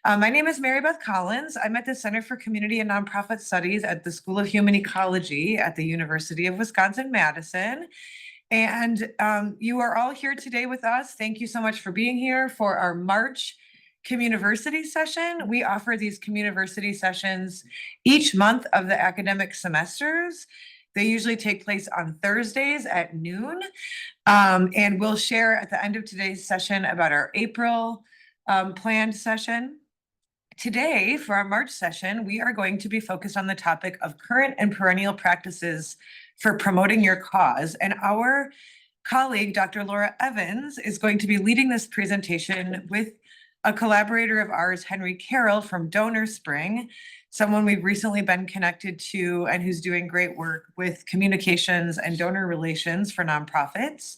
My name is Mary Beth Collins. I'm at the Center for Community and Nonprofit Studies at the School of Human Ecology at the University of Wisconsin-Madison. And you are all here today with us. Thank you so much for being here for our March CommUniversity session. We offer these CommUniversity sessions each month of the academic semesters. They usually take place on Thursdays at noon. And we'll share at the end of today's session about our April planned session. Today, for our March session, we are going to be focused on the topic of current and perennial practices for promoting your cause. And our colleague, Dr. Laura Evans, is going to be leading this presentation with a collaborator of ours, Henry Carroll from DonorSpring, someone we've recently been connected to and who's doing great work with communications and donor relations for nonprofits.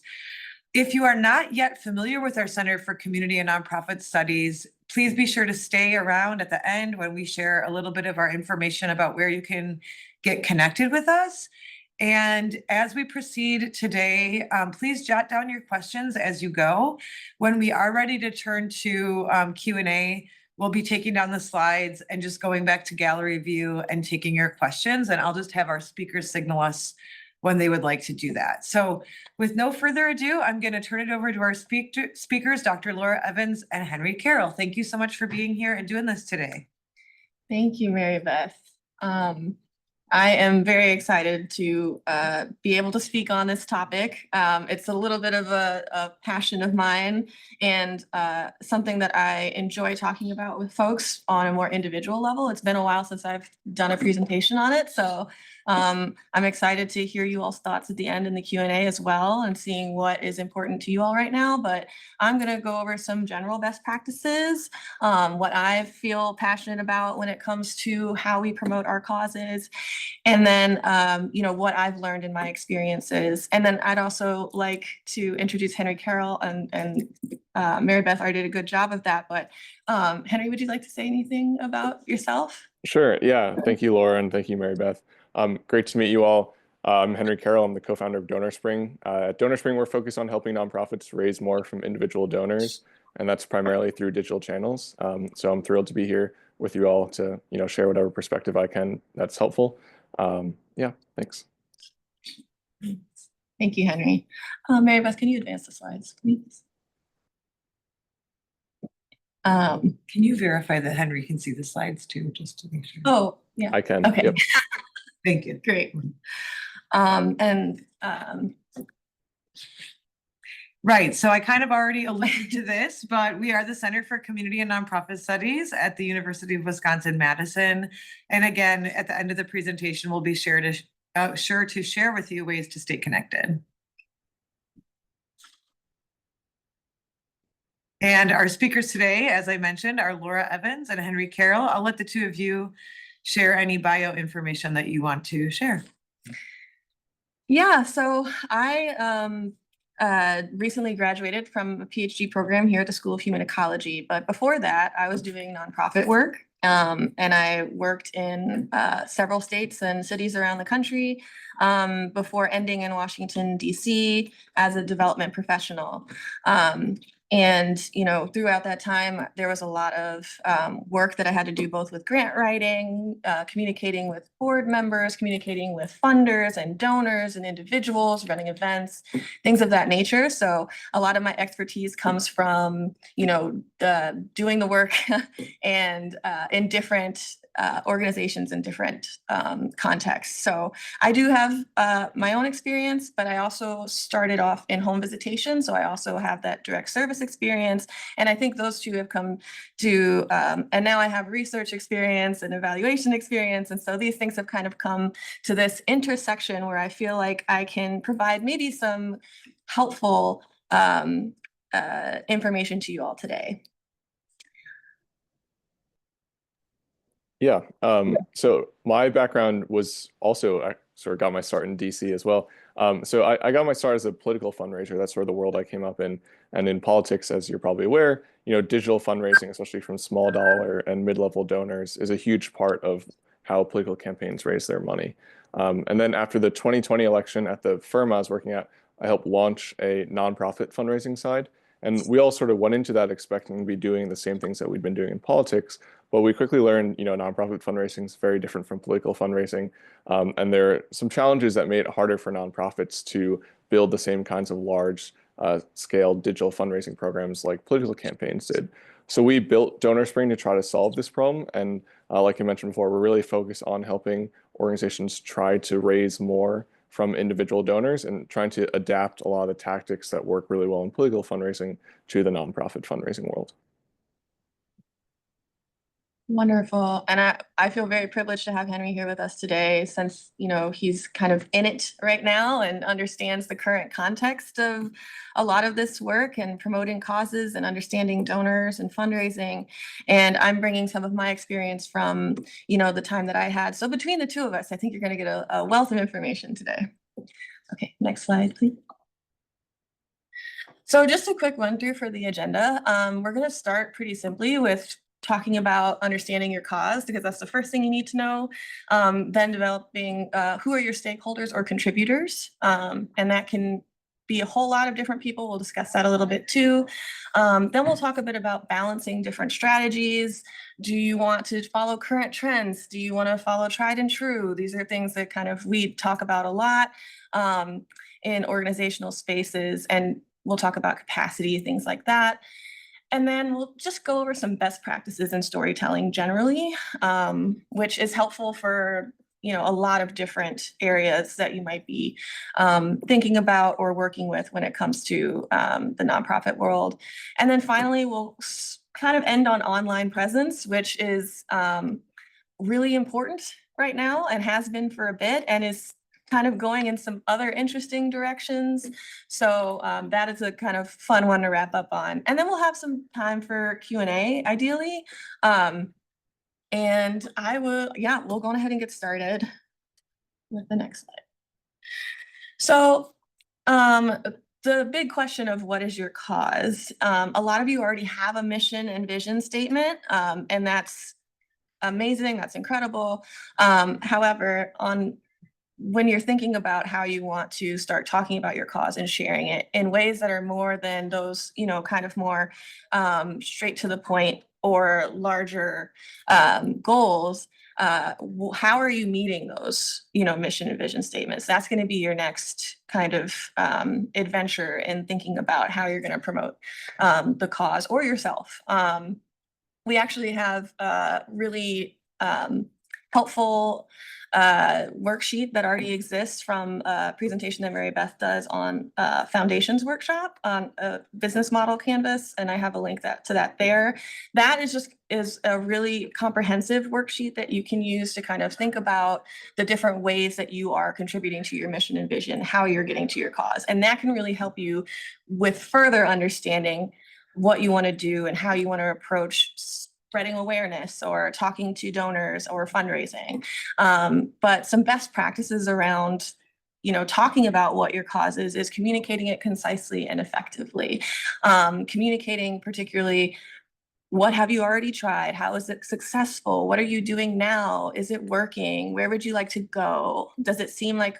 If you are not yet familiar with our Center for Community and Nonprofit Studies, please be sure to stay around at the end when we share a little bit of our information about where you can get connected with us. And as we proceed today, please jot down your questions as you go. When we are ready to turn to Q&A, we'll be taking down the slides and just going back to gallery view and taking your questions. And I'll just have our speakers signal us when they would like to do that. So with no further ado, I'm going to turn it over to our speakers, Dr. Laura Evans and Henry Carroll. Thank you so much for being here and doing this today. Thank you, Mary Beth. I am very excited to be able to speak on this topic. It's a little bit of a passion of mine and something that I enjoy talking about with folks on a more individual level. It's been a while since I've done a presentation on it, so I'm excited to hear you all's thoughts at the end in the Q&A as well and seeing what is important to you all right now. But I'm going to go over some general best practices, what I feel passionate about when it comes to how we promote our causes, and then, what I've learned in my experiences. And then I'd also like to introduce Henry Carroll, and Mary Beth already did a good job of that. But Henry, would you like to say anything about yourself? Sure. Yeah. Thank you, Laura, and thank you, Mary Beth. Great to meet you all. I'm Henry Carroll. I'm the co-founder of DonorSpring. At DonorSpring, we're focused on helping nonprofits raise more from individual donors, and that's primarily through digital channels. So I'm thrilled to be here with you all to share whatever perspective I can that's helpful. Yeah, thanks. Thank you, Henry. Mary Beth, can you advance the slides, please? Can you verify that Henry can see the slides too, just to make sure? Oh, yeah. I can. Okay. Yep. Thank you. Great. Right, so I kind of already alluded to this, but we are the Center for Community and Nonprofit Studies at the University of Wisconsin-Madison. And again, at the end of the presentation, we'll be sure to share with you ways to stay connected. And our speakers today, as I mentioned, are Laura Evans and Henry Carroll. I'll let the two of you share any bio information that you want to share. Yeah, so I recently graduated from a PhD program here at the School of Human Ecology. But before that, I was doing nonprofit work, and I worked in several states and cities around the country before ending in Washington, D.C. as a development professional. And, throughout that time, there was a lot of work that I had to do both with grant writing, communicating with board members, communicating with funders and donors and individuals, running events, things of that nature. So a lot of my expertise comes from, doing the work and in different organizations in different contexts. So I do have my own experience, but I also started off in home visitation. So I also have that direct service experience. And I think those two have come to, and now I have research experience and evaluation experience. And so these things have kind of come to this intersection where I feel like I can provide maybe some helpful information to you all today. Yeah. So my background was also, I sort of got my start in DC as well. So I got my start as a political fundraiser. That's sort of the world I came up in. And in politics, as you're probably aware, digital fundraising, especially from small dollar and mid-level donors, is a huge part of how political campaigns raise their money. And then after the 2020 election at the firm I was working at, I helped launch a nonprofit fundraising side. And we all sort of went into that expecting to be doing the same things that we'd been doing in politics, but we quickly learned, nonprofit fundraising is very different from political fundraising. And there are some challenges that made it harder for nonprofits to build the same kinds of large scale digital fundraising programs like political campaigns did. So we built DonorSpring to try to solve this problem. And like I mentioned before, we're really focused on helping organizations try to raise more from individual donors and trying to adapt a lot of the tactics that work really well in political fundraising to the nonprofit fundraising world. Wonderful. And I feel very privileged to have Henry here with us today since, he's kind of in it right now and understands the current context of a lot of this work and promoting causes and understanding donors and fundraising. And I'm bringing some of my experience from, the time that I had. So between the two of us, I think you're going to get a wealth of information today. Okay, next slide, please. So just a quick run through for the agenda. We're going to start pretty simply with talking about understanding your cause, because that's the first thing you need to know. Then developing who are your stakeholders or contributors, and that can be a whole lot of different people. We'll discuss that a little bit too. Then we'll talk a bit about balancing different strategies. Do you want to follow current trends? Do you want to follow tried and true? These are things that kind of we talk about a lot in organizational spaces, and we'll talk about capacity, things like that. And then we'll just go over some best practices in storytelling generally, which is helpful for a lot of different areas that you might be thinking about or working with when it comes to the nonprofit world. And then finally, we'll kind of end on online presence, which is really important right now and has been for a bit and is kind of going in some other interesting directions. So that is a kind of fun one to wrap up on. And then we'll have some time for Q&A, ideally. And we'll go ahead and get started with the next slide. So the big question of what is your cause? A lot of you already have a mission and vision statement, and that's amazing, that's incredible. However, when you're thinking about how you want to start talking about your cause and sharing it in ways that are more than those, kind of more straight to the point or larger goals, how are you meeting those, mission and vision statements? That's going to be your next kind of adventure in thinking about how you're going to promote the cause or yourself. We actually have really helpful worksheet that already exists from a presentation that Mary Beth does on foundations workshop on a business model canvas, and I have a link to that there. That is a really comprehensive worksheet that you can use to kind of think about the different ways that you are contributing to your mission and vision, how you're getting to your cause, and that can really help you with further understanding what you want to do and how you want to approach spreading awareness or talking to donors or fundraising. But some best practices around, talking about what your cause is communicating it concisely and effectively. Communicating particularly, what have you already tried? How is it successful? What are you doing now? Is it working? Where would you like to go? Does it seem like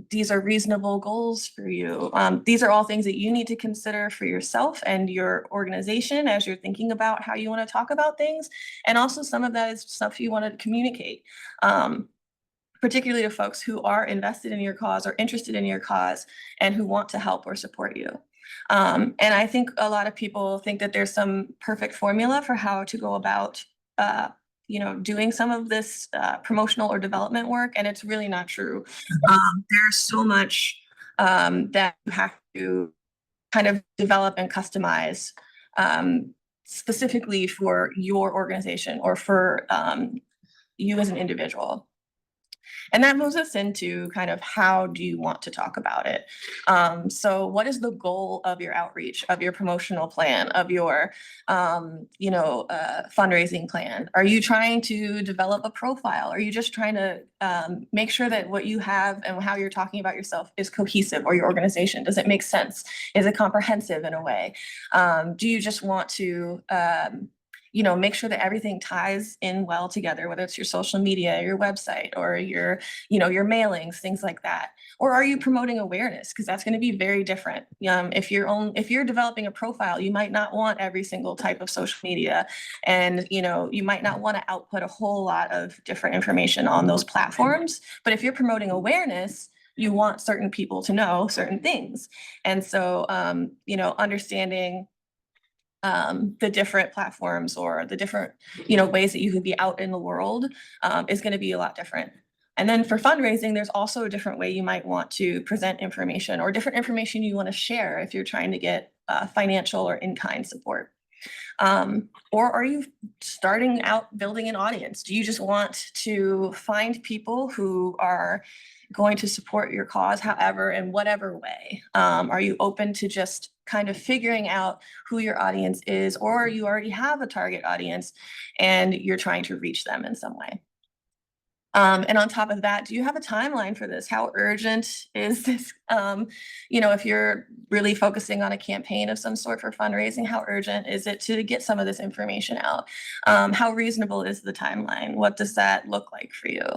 these are reasonable goals for you? These are all things that you need to consider for yourself and your organization as you're thinking about how you want to talk about things. And also some of that is stuff you want to communicate, particularly to folks who are invested in your cause or interested in your cause and who want to help or support you. And I think a lot of people think that there's some perfect formula for how to go about doing some of this promotional or development work, and it's really not true. There's so much that you have to kind of develop and customize specifically for your organization or for you as an individual. And that moves us into kind of how do you want to talk about it? So what is the goal of your outreach, of your promotional plan, of your, fundraising plan? Are you trying to develop a profile? Are you just trying to make sure that what you have and how you're talking about yourself is cohesive, or your organization? Does it make sense? Is it comprehensive in a way? Do you just want to make sure that everything ties in well together, whether it's your social media, your website, or your mailings, things like that. Or are you promoting awareness? Because that's going to be very different. If you're developing a profile, you might not want every single type of social media, and you might not want to output a whole lot of different information on those platforms. But if you're promoting awareness, you want certain people to know certain things. And so, understanding the different platforms or the different, ways that you could be out in the world is going to be a lot different. And then for fundraising, there's also a different way you might want to present information, or different information you want to share if you're trying to get financial or in-kind support. Or are you starting out building an audience? Do you just want to find people who are going to support your cause, however, in whatever way? Are you open to just kind of figuring out who your audience is, or you already have a target audience and you're trying to reach them in some way? And on top of that, do you have a timeline for this? How urgent is this? If you're really focusing on a campaign of some sort for fundraising, how urgent is it to get some of this information out? How reasonable is the timeline? What does that look like for you?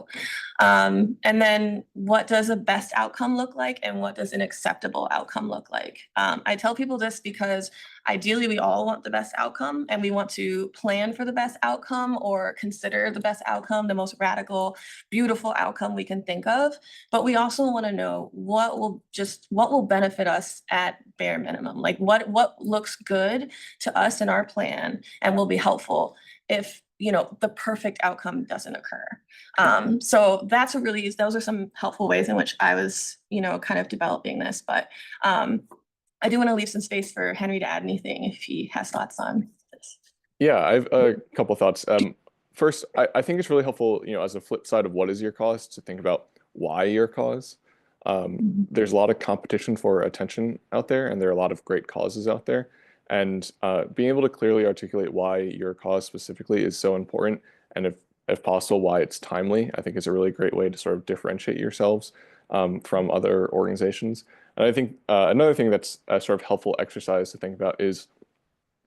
And then what does a best outcome look like, and what does an acceptable outcome look like? I tell people this because ideally we all want the best outcome, and we want to plan for the best outcome or consider the best outcome, the most radical, beautiful outcome we can think of. But we also want to know what will benefit us at bare minimum, like what looks good to us in our plan and will be helpful if the perfect outcome doesn't occur. So those are some helpful ways in which I was kind of developing this. But I do want to leave some space for Henry to add anything if he has thoughts on this. Yeah, I have a couple thoughts. First, I think it's really helpful, as a flip side of what is your cause, to think about why your cause. There's a lot of competition for attention out there, and there are a lot of great causes out there. And being able to clearly articulate why your cause specifically is so important, and if possible, why it's timely, I think is a really great way to sort of differentiate yourselves from other organizations. And I think another thing that's a sort of helpful exercise to think about is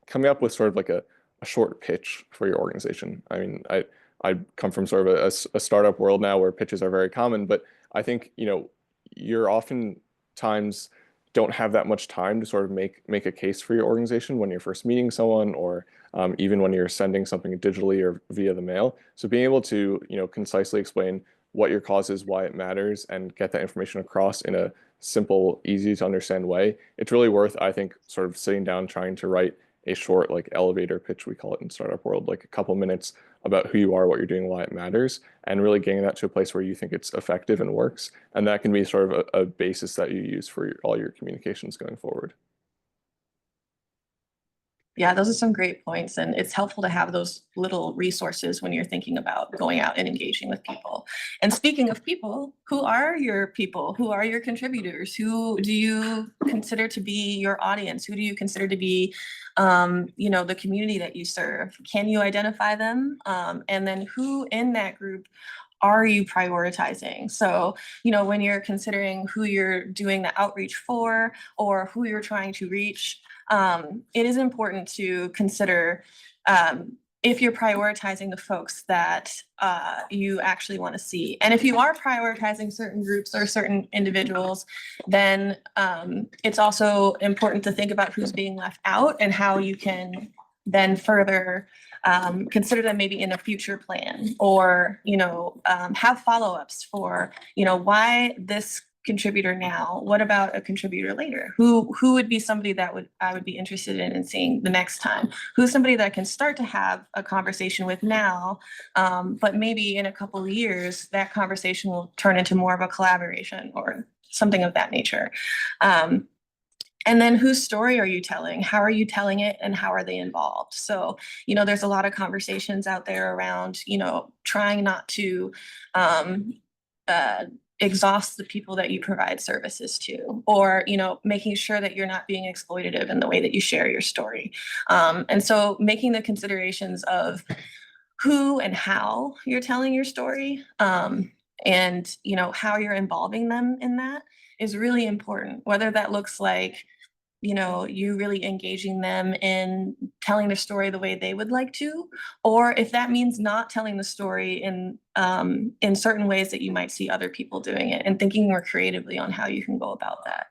coming up with sort of like a short pitch for your organization. I mean, I come from sort of a startup world now where pitches are very common, but I think, you're oftentimes don't have that much time to sort of make a case for your organization when you're first meeting someone, or even when you're sending something digitally or via the mail. So being able to, concisely explain what your cause is, why it matters, and get that information across in a simple, easy to understand way, it's really worth, I think, sort of sitting down, trying to write a short, like, elevator pitch, we call it in startup world, like a couple minutes about who you are, what you're doing, why it matters, and really getting that to a place where you think it's effective and works. And that can be sort of a basis that you use for all your communications going forward. Yeah, those are some great points, and it's helpful to have those little resources when you're thinking about going out and engaging with people. And speaking of people, who are your people? Who are your contributors? Who do you consider to be your audience? Who do you consider to be, the community that you serve? Can you identify them? And then who in that group are you prioritizing? So, when you're considering who you're doing the outreach for or who you're trying to reach, it is important to consider if you're prioritizing the folks that you actually want to see. And if you are prioritizing certain groups or certain individuals, then it's also important to think about who's being left out and how you can then further consider them maybe in a future plan, or have follow-ups for why this contributor now, what about a contributor later? Who would be somebody that I would be interested in seeing the next time? Who's somebody that I can start to have a conversation with now, but maybe in a couple of years that conversation will turn into more of a collaboration or something of that nature. And then whose story are you telling? How are you telling it, and how are they involved? So, there's a lot of conversations out there around, trying not to exhaust the people that you provide services to, or, making sure that you're not being exploitative in the way that you share your story. And so making the considerations of who and how you're telling your story, and, how you're involving them in that is really important, whether that looks like you know, you really engaging them in telling their story the way they would like to, or if that means not telling the story in certain ways that you might see other people doing it, and thinking more creatively on how you can go about that.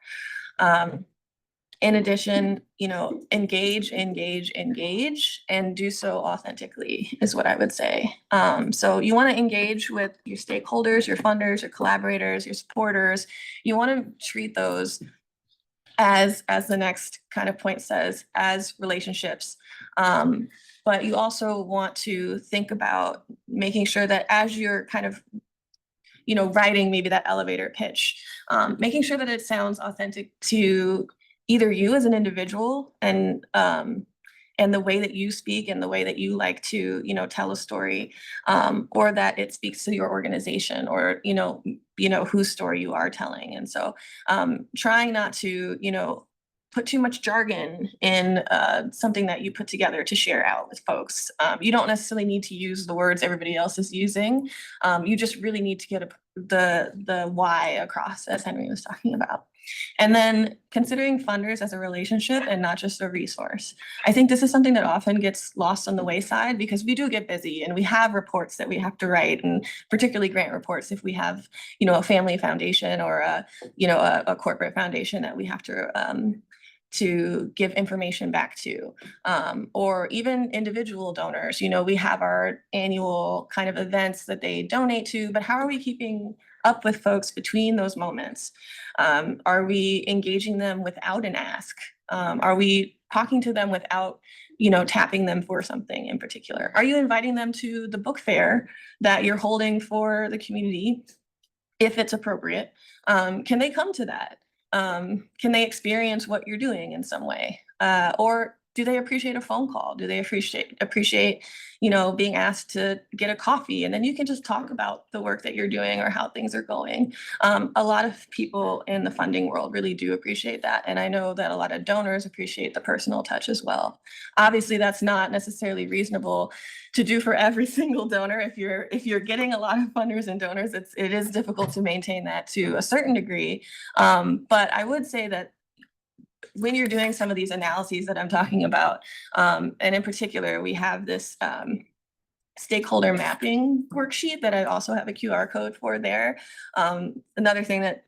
In addition, you know, engage, and do so authentically is what I would say. So you want to engage with your stakeholders, your funders, your collaborators, your supporters. You want to treat those as the next kind of point says, as relationships. But you also want to think about making sure that as you're kind of, you know, writing maybe that elevator pitch, making sure that it sounds authentic to either you as an individual and the way that you speak and the way that you like to, you know, tell a story, or that it speaks to your organization, or, you know, whose story you are telling. And so trying not to, you know, put too much jargon in something that you put together to share out with folks. You don't necessarily need to use the words everybody else is using. You just really need to get the why across, as Henry was talking about. And then considering funders as a relationship and not just a resource. I think this is something that often gets lost on the wayside, because we do get busy and we have reports that we have to write, and particularly grant reports if we have, you know, a family foundation or a corporate foundation that we have to give information back to, or even individual donors. You know, we have our annual kind of events that they donate to, but how are we keeping up with folks between those moments? Are we engaging them without an ask? Are we talking to them without, you know, tapping them for something in particular? Are you inviting them to the book fair that you're holding for the community, if it's appropriate? Can they come to that? Can they experience what you're doing in some way? Or do they appreciate a phone call? Do they appreciate, you know, being asked to get a coffee, and then you can just talk about the work that you're doing or how things are going? A lot of people in the funding world really do appreciate that. And I know that a lot of donors appreciate the personal touch as well. Obviously, that's not necessarily reasonable to do for every single donor. If you're getting a lot of funders and donors, it is difficult to maintain that to a certain degree. But I would say that when you're doing some of these analyses that I'm talking about, and in particular, we have this stakeholder mapping worksheet that I also have a QR code for there. Another thing that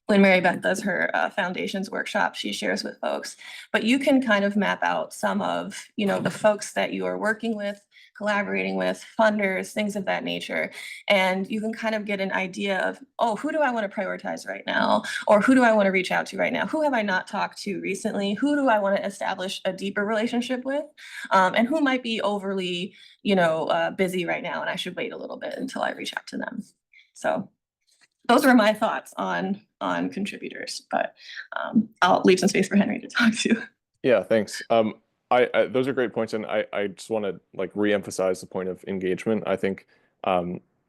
when Mary Beth does her foundations workshop, she shares with folks, but you can kind of map out some of, you know, the folks that you are working with, collaborating with, funders, things of that nature. And you can kind of get an idea of, oh, who do I want to prioritize right now? Or who do I want to reach out to right now? Who have I not talked to recently? Who do I want to establish a deeper relationship with? And who might be overly, you know, busy right now, and I should wait a little bit until I reach out to them. So those were my thoughts on contributors, but I'll leave some space for Henry to talk to. Yeah, thanks. Those are great points, and I just want to like reemphasize the point of engagement. I think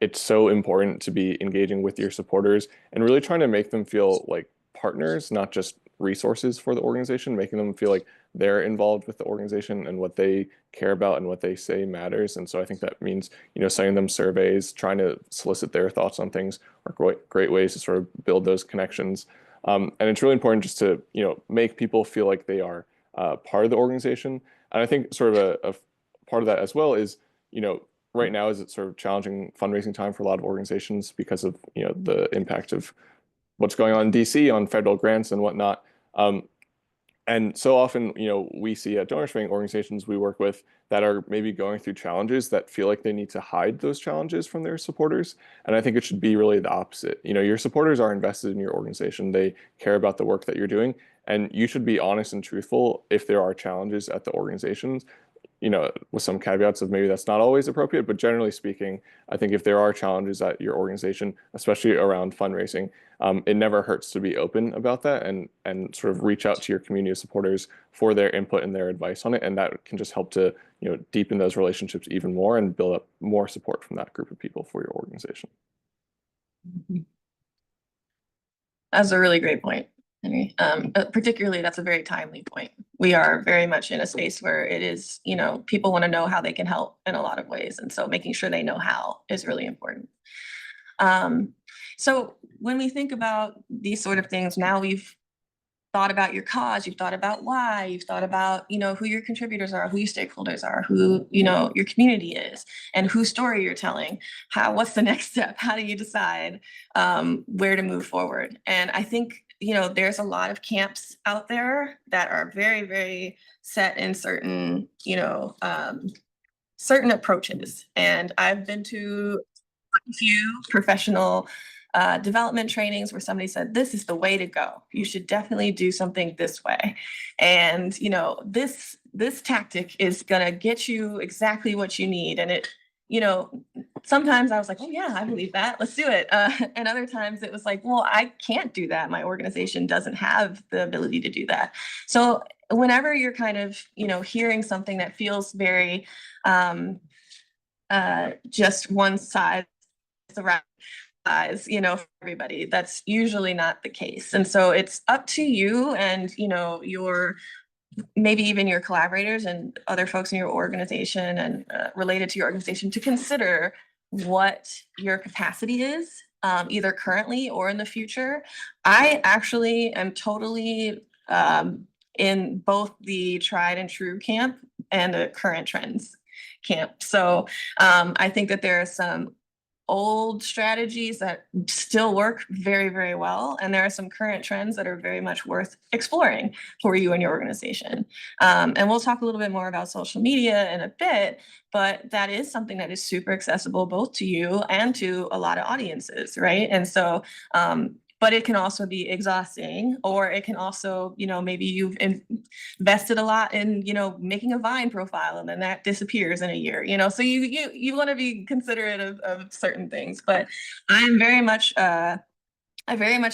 it's so important to be engaging with your supporters and really trying to make them feel like partners, not just resources for the organization, making them feel like they're involved with the organization and what they care about and what they say matters. And so I think that means, you know, sending them surveys, trying to solicit their thoughts on things are great ways to sort of build those connections. And it's really important just to, you know, make people feel like they are part of the organization. And I think sort of a part of that as well is, you know, right now is it's sort of challenging fundraising time for a lot of organizations because of, you know, the impact of what's going on in DC on federal grants and whatnot. And so often, you know, we see at DonorSpring organizations we work with that are maybe going through challenges that feel like they need to hide those challenges from their supporters. And I think it should be really the opposite. You know, your supporters are invested in your organization. They care about the work that you're doing. And you should be honest and truthful if there are challenges at the organizations, you know, with some caveats of maybe that's not always appropriate, but generally speaking, I think if there are challenges at your organization, especially around fundraising, it never hurts to be open about that and sort of reach out to your community of supporters for their input and their advice on it. And that can just help to, you know, deepen those relationships even more and build up more support from that group of people for your organization. That's a really great point, Henry. Particularly, that's a very timely point. We are very much in a space where it is, you know, people want to know how they can help in a lot of ways. And so making sure they know how is really important. So when we think about these sort of things, now we've thought about your cause, you've thought about why, you've thought about, who your contributors are, who your stakeholders are, who, your community is, and whose story you're telling. What's the next step? How do you decide where to move forward? And I think, there's a lot of camps out there that are very, very set in certain, certain approaches. And I've been to a few professional development trainings where somebody said, this is the way to go. You should definitely do something this way. And, this tactic is going to get you exactly what you need. And it, sometimes I was like, oh yeah, I believe that. Let's do it. And other times it was like, well, I can't do that. My organization doesn't have the ability to do that. So whenever you're kind of, hearing something that feels very just one size the right size, for everybody, that's usually not the case. And so it's up to you and, your maybe even your collaborators and other folks in your organization and related to your organization to consider what your capacity is, either currently or in the future. I actually am totally in both the tried and true camp and the current trends camp. So I think that there are some old strategies that still work very, very well. And there are some current trends that are very much worth exploring for you and your organization. And we'll talk a little bit more about social media in a bit, but that is something that is super accessible both to you and to a lot of audiences, right? And so, but it can also be exhausting, or it can also, maybe you've invested a lot in, making a Vine profile and then that disappears in a year, so you want to be considerate of certain things. But I very much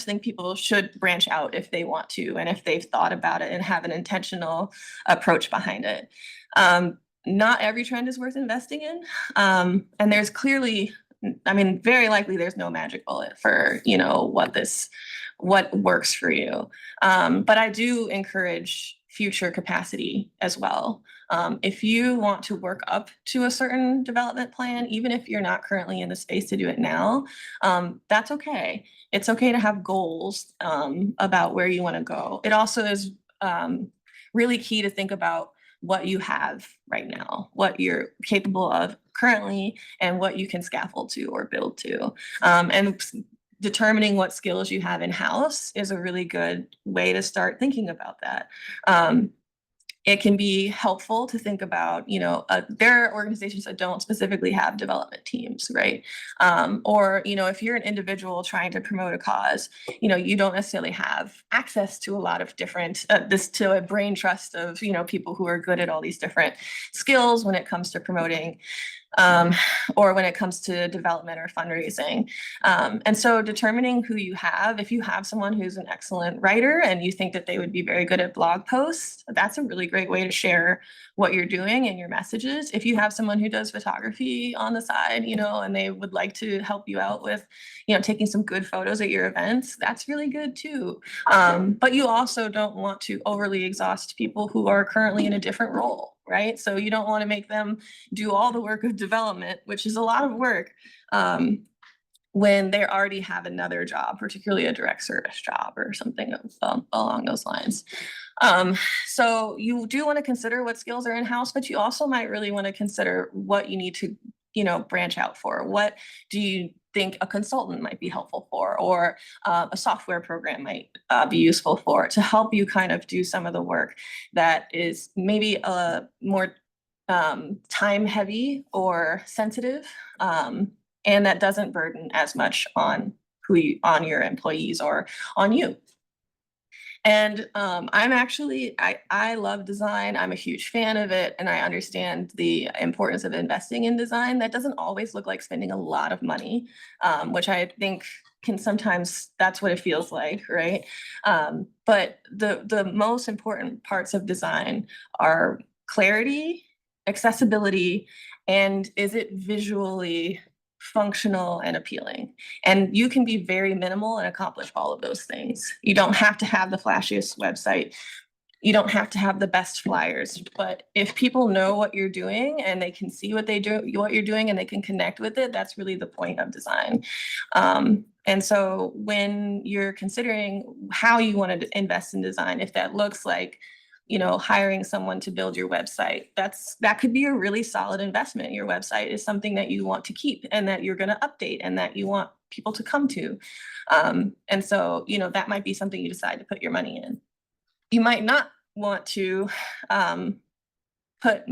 think people should branch out if they want to, and if they've thought about it and have an intentional approach behind it. Not every trend is worth investing in. And there's clearly, very likely there's no magic bullet for, what works for you. But I do encourage future capacity as well. If you want to work up to a certain development plan, even if you're not currently in the space to do it now, that's okay. It's okay to have goals about where you want to go. It also is really key to think about what you have right now, what you're capable of currently, and what you can scaffold to or build to. And determining what skills you have in-house is a really good way to start thinking about that. It can be helpful to think about, there are organizations that don't specifically have development teams, right? Or, if you're an individual trying to promote a cause, you don't necessarily have access to a lot of different, to a brain trust of, people who are good at all these different skills when it comes to promoting or when it comes to development or fundraising. And so determining who you have, if you have someone who's an excellent writer and you think that they would be very good at blog posts, that's a really great way to share what you're doing and your messages. If you have someone who does photography on the side, and they would like to help you out with, taking some good photos at your events, that's really good too. But you also don't want to overly exhaust people who are currently in a different role, right? So you don't want to make them do all the work of development, which is a lot of work, when they already have another job, particularly a direct service job or something along those lines. So you do want to consider what skills are in-house, but you also might really want to consider what you need to, branch out for. What do you think a consultant might be helpful for, or a software program might be useful for, to help you kind of do some of the work that is maybe more time heavy or sensitive, and that doesn't burden as much on on your employees or on you. And I love design. I'm a huge fan of it. And I understand the importance of investing in design. That doesn't always look like spending a lot of money, which I think can sometimes, that's what it feels like, right? But the most important parts of design are clarity, accessibility, and is it visually functional and appealing? And you can be very minimal and accomplish all of those things. You don't have to have the flashiest website. you don't have to have the best flyers, but if people know what you're doing and they can see what you're doing and they can connect with it, that's really the point of design. And so when you're considering how you want to invest in design, if that looks like, hiring someone to build your website, that could be a really solid investment. Your website is something that you want to keep and that you're going to update and that you want people to come to. And so, that might be something you decide to put your money in. You might not want to put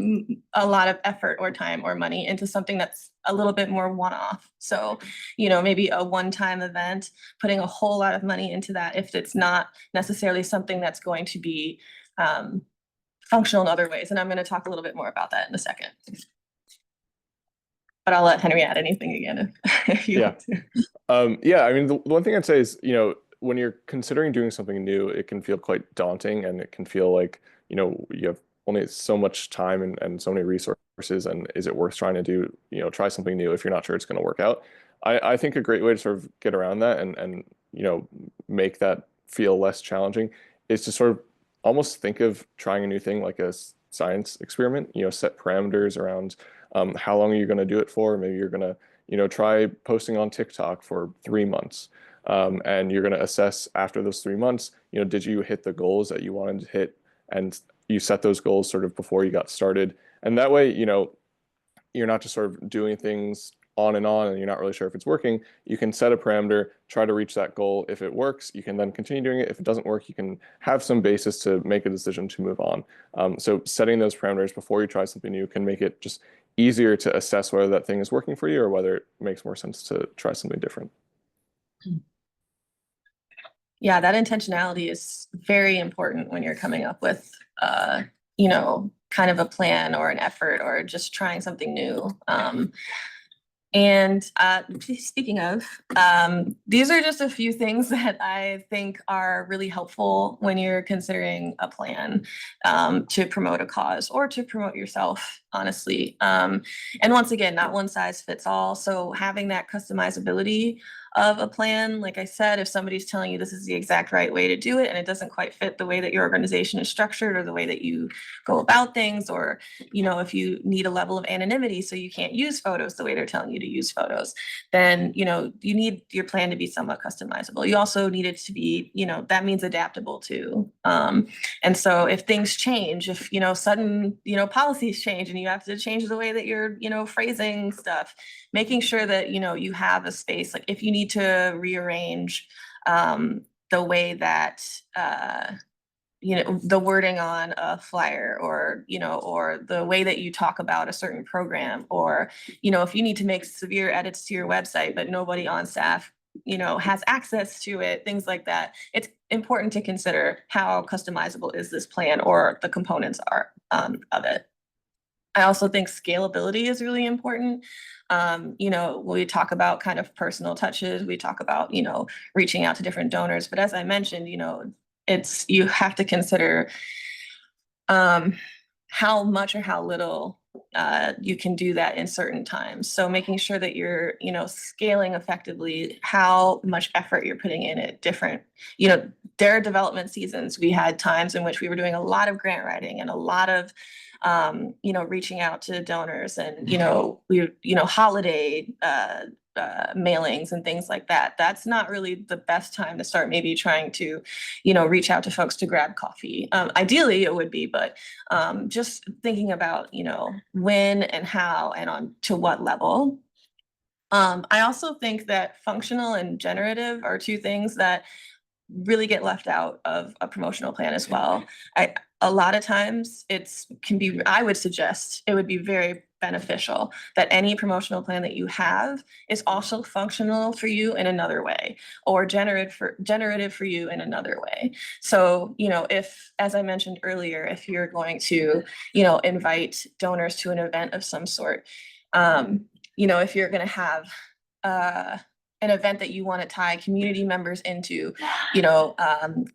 a lot of effort or time or money into something that's a little bit more one-off. So, maybe a one-time event, putting a whole lot of money into that if it's not necessarily something that's going to be functional in other ways. And I'm going to talk a little bit more about that in a second. But I'll let Henry add anything again if you want to. Yeah, I mean, the one thing I'd say is, when you're considering doing something new, it can feel quite daunting, and it can feel like, you have only so much time and so many resources, and is it worth trying to do, try something new if you're not sure it's going to work out? I think a great way to sort of get around that and make that feel less challenging is to sort of almost think of trying a new thing like a science experiment, set parameters around how long are you going to do it for? Maybe you're going to, try posting on TikTok for 3 months. And you're going to assess after those 3 months, did you hit the goals that you wanted to hit? And you set those goals sort of before you got started. And that way, you're not just sort of doing things on and you're not really sure if it's working. You can set a parameter, try to reach that goal. If it works, you can then continue doing it. If it doesn't work, you can have some basis to make a decision to move on. So setting those parameters before you try something new can make it just easier to assess whether that thing is working for you or whether it makes more sense to try something different. Yeah, that intentionality is very important when you're coming up with, kind of a plan or an effort or just trying something new. And speaking of, these are just a few things that I think are really helpful when you're considering a plan to promote a cause or to promote yourself, honestly. And once again, not one size fits all. So having that customizability of a plan, like I said, if somebody's telling you this is the exact right way to do it and it doesn't quite fit the way that your organization is structured or the way that you go about things, or if you need a level of anonymity so you can't use photos the way they're telling you to use photos, then you need your plan to be somewhat customizable. You also need it to be, that means adaptable too. And so if things change, if sudden policies change and you have to change the way that you're phrasing stuff, making sure that you have a space, like if you need to rearrange the way that the wording on a flyer, or or the way that you talk about a certain program, or if you need to make severe edits to your website but nobody on staff has access to it, things like that. It's important to consider how customizable is this plan or the components are of it. I also think scalability is really important. We talk about kind of personal touches, we talk about, reaching out to different donors, but as I mentioned, you have to consider how much or how little you can do that in certain times. So making sure that you're, scaling effectively, how much effort you're putting in at different, there are development seasons. We had times in which we were doing a lot of grant writing and a lot of, reaching out to donors and, holiday mailings and things like that. That's not really the best time to start maybe trying to, reach out to folks to grab coffee. Ideally it would be, but just thinking about, when and how and on to what level. I also think that functional and generative are two things that really get left out of a promotional plan as well. A lot of times I would suggest it would be very beneficial that any promotional plan that you have is also functional for you in another way, or generative for you in another way. So, if, as I mentioned earlier, if you're going to, invite donors to an event of some sort, if you're going to have an event that you want to tie community members into,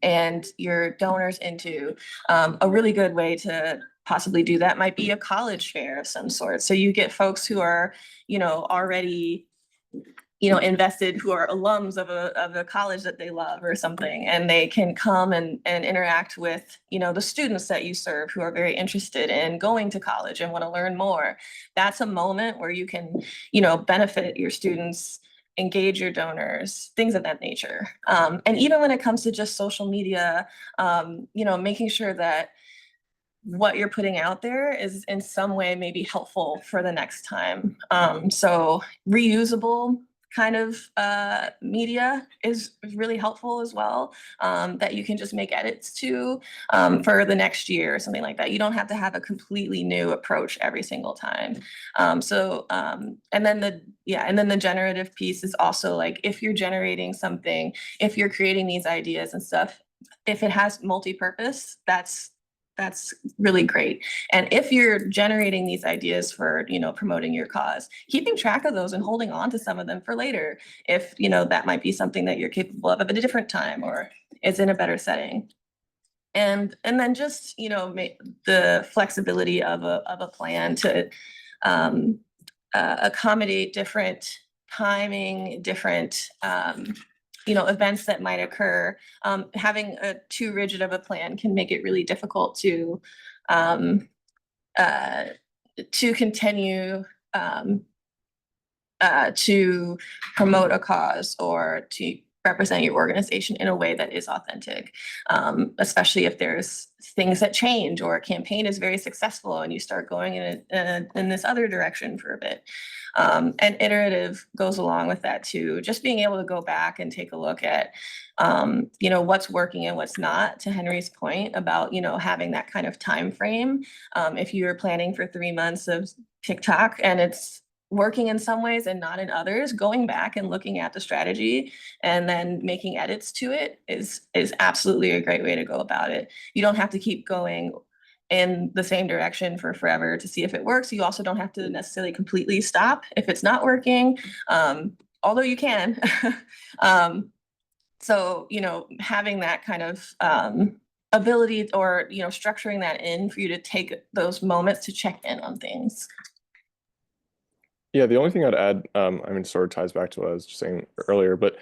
and your donors into, a really good way to possibly do that might be a college fair of some sort. So you get folks who are, already invested, who are alums of a college that they love or something, and they can come and interact with, the students that you serve who are very interested in going to college and want to learn more. That's a moment where you can, benefit your students, engage your donors, things of that nature. And even when it comes to just social media, making sure that what you're putting out there is in some way maybe helpful for the next time. So reusable kind of media is really helpful as well, that you can just make edits to for the next year or something like that. You don't have to have a completely new approach every single time. And then the generative piece is also like, if you're generating something, if you're creating these ideas and stuff, if it has multi-purpose, that's really great. And if you're generating these ideas for, promoting your cause, keeping track of those and holding on to some of them for later, if, that might be something that you're capable of at a different time or is in a better setting. And then just, the flexibility of a plan to accommodate different timing, different events that might occur. Having too rigid of a plan can make it really difficult to continue to promote a cause or to represent your organization in a way that is authentic, especially if there's things that change or a campaign is very successful and you start going in this other direction for a bit. And iterative goes along with that too. Just being able to go back and take a look at, what's working and what's not, to Henry's point about, having that kind of time frame. If you're planning for 3 months of TikTok and it's working in some ways and not in others, going back and looking at the strategy and then making edits to it is absolutely a great way to go about it. You don't have to keep going in the same direction for forever to see if it works. You also don't have to necessarily completely stop if it's not working, although you can. So, having that kind of ability or, structuring that in for you to take those moments to check in on things. Yeah, the only thing I'd add, sort of ties back to what I was just saying earlier, but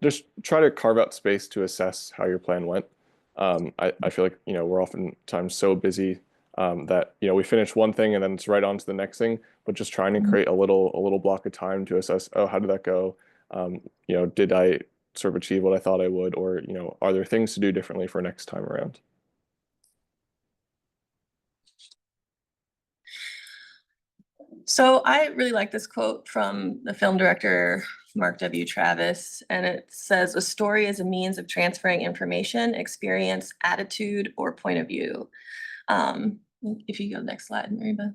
just try to carve out space to assess how your plan went. I feel like, we're oftentimes so busy that, we finish one thing and then it's right on to the next thing, but just trying to create a little block of time to assess, oh, how did that go? Did I sort of achieve what I thought I would, or, are there things to do differently for next time around? So I really like this quote from the film director, Mark W. Travis, and it says, "A story is a means of transferring information, experience, attitude, or point of view." If you go next slide, Maribeth.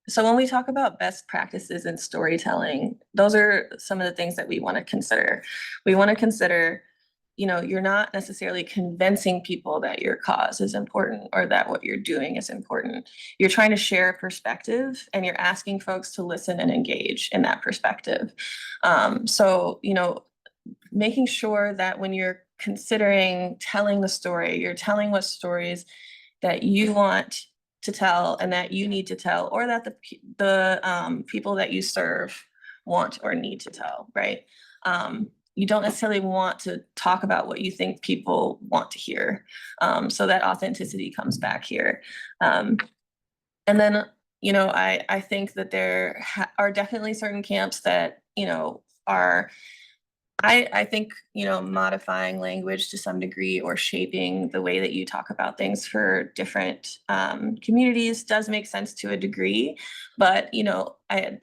So when we talk about best practices in storytelling, those are some of the things that we want to consider. We want to consider, you're not necessarily convincing people that your cause is important or that what you're doing is important. You're trying to share a perspective and you're asking folks to listen and engage in that perspective. So, making sure that when you're considering telling the story, you're telling what stories that you want to tell and that you need to tell, or that the people that you serve want or need to tell, right? You don't necessarily want to talk about what you think people want to hear. So that authenticity comes back here. And then, I think that there are definitely certain camps that, are, I think, modifying language to some degree or shaping the way that you talk about things for different communities does make sense to a degree. But,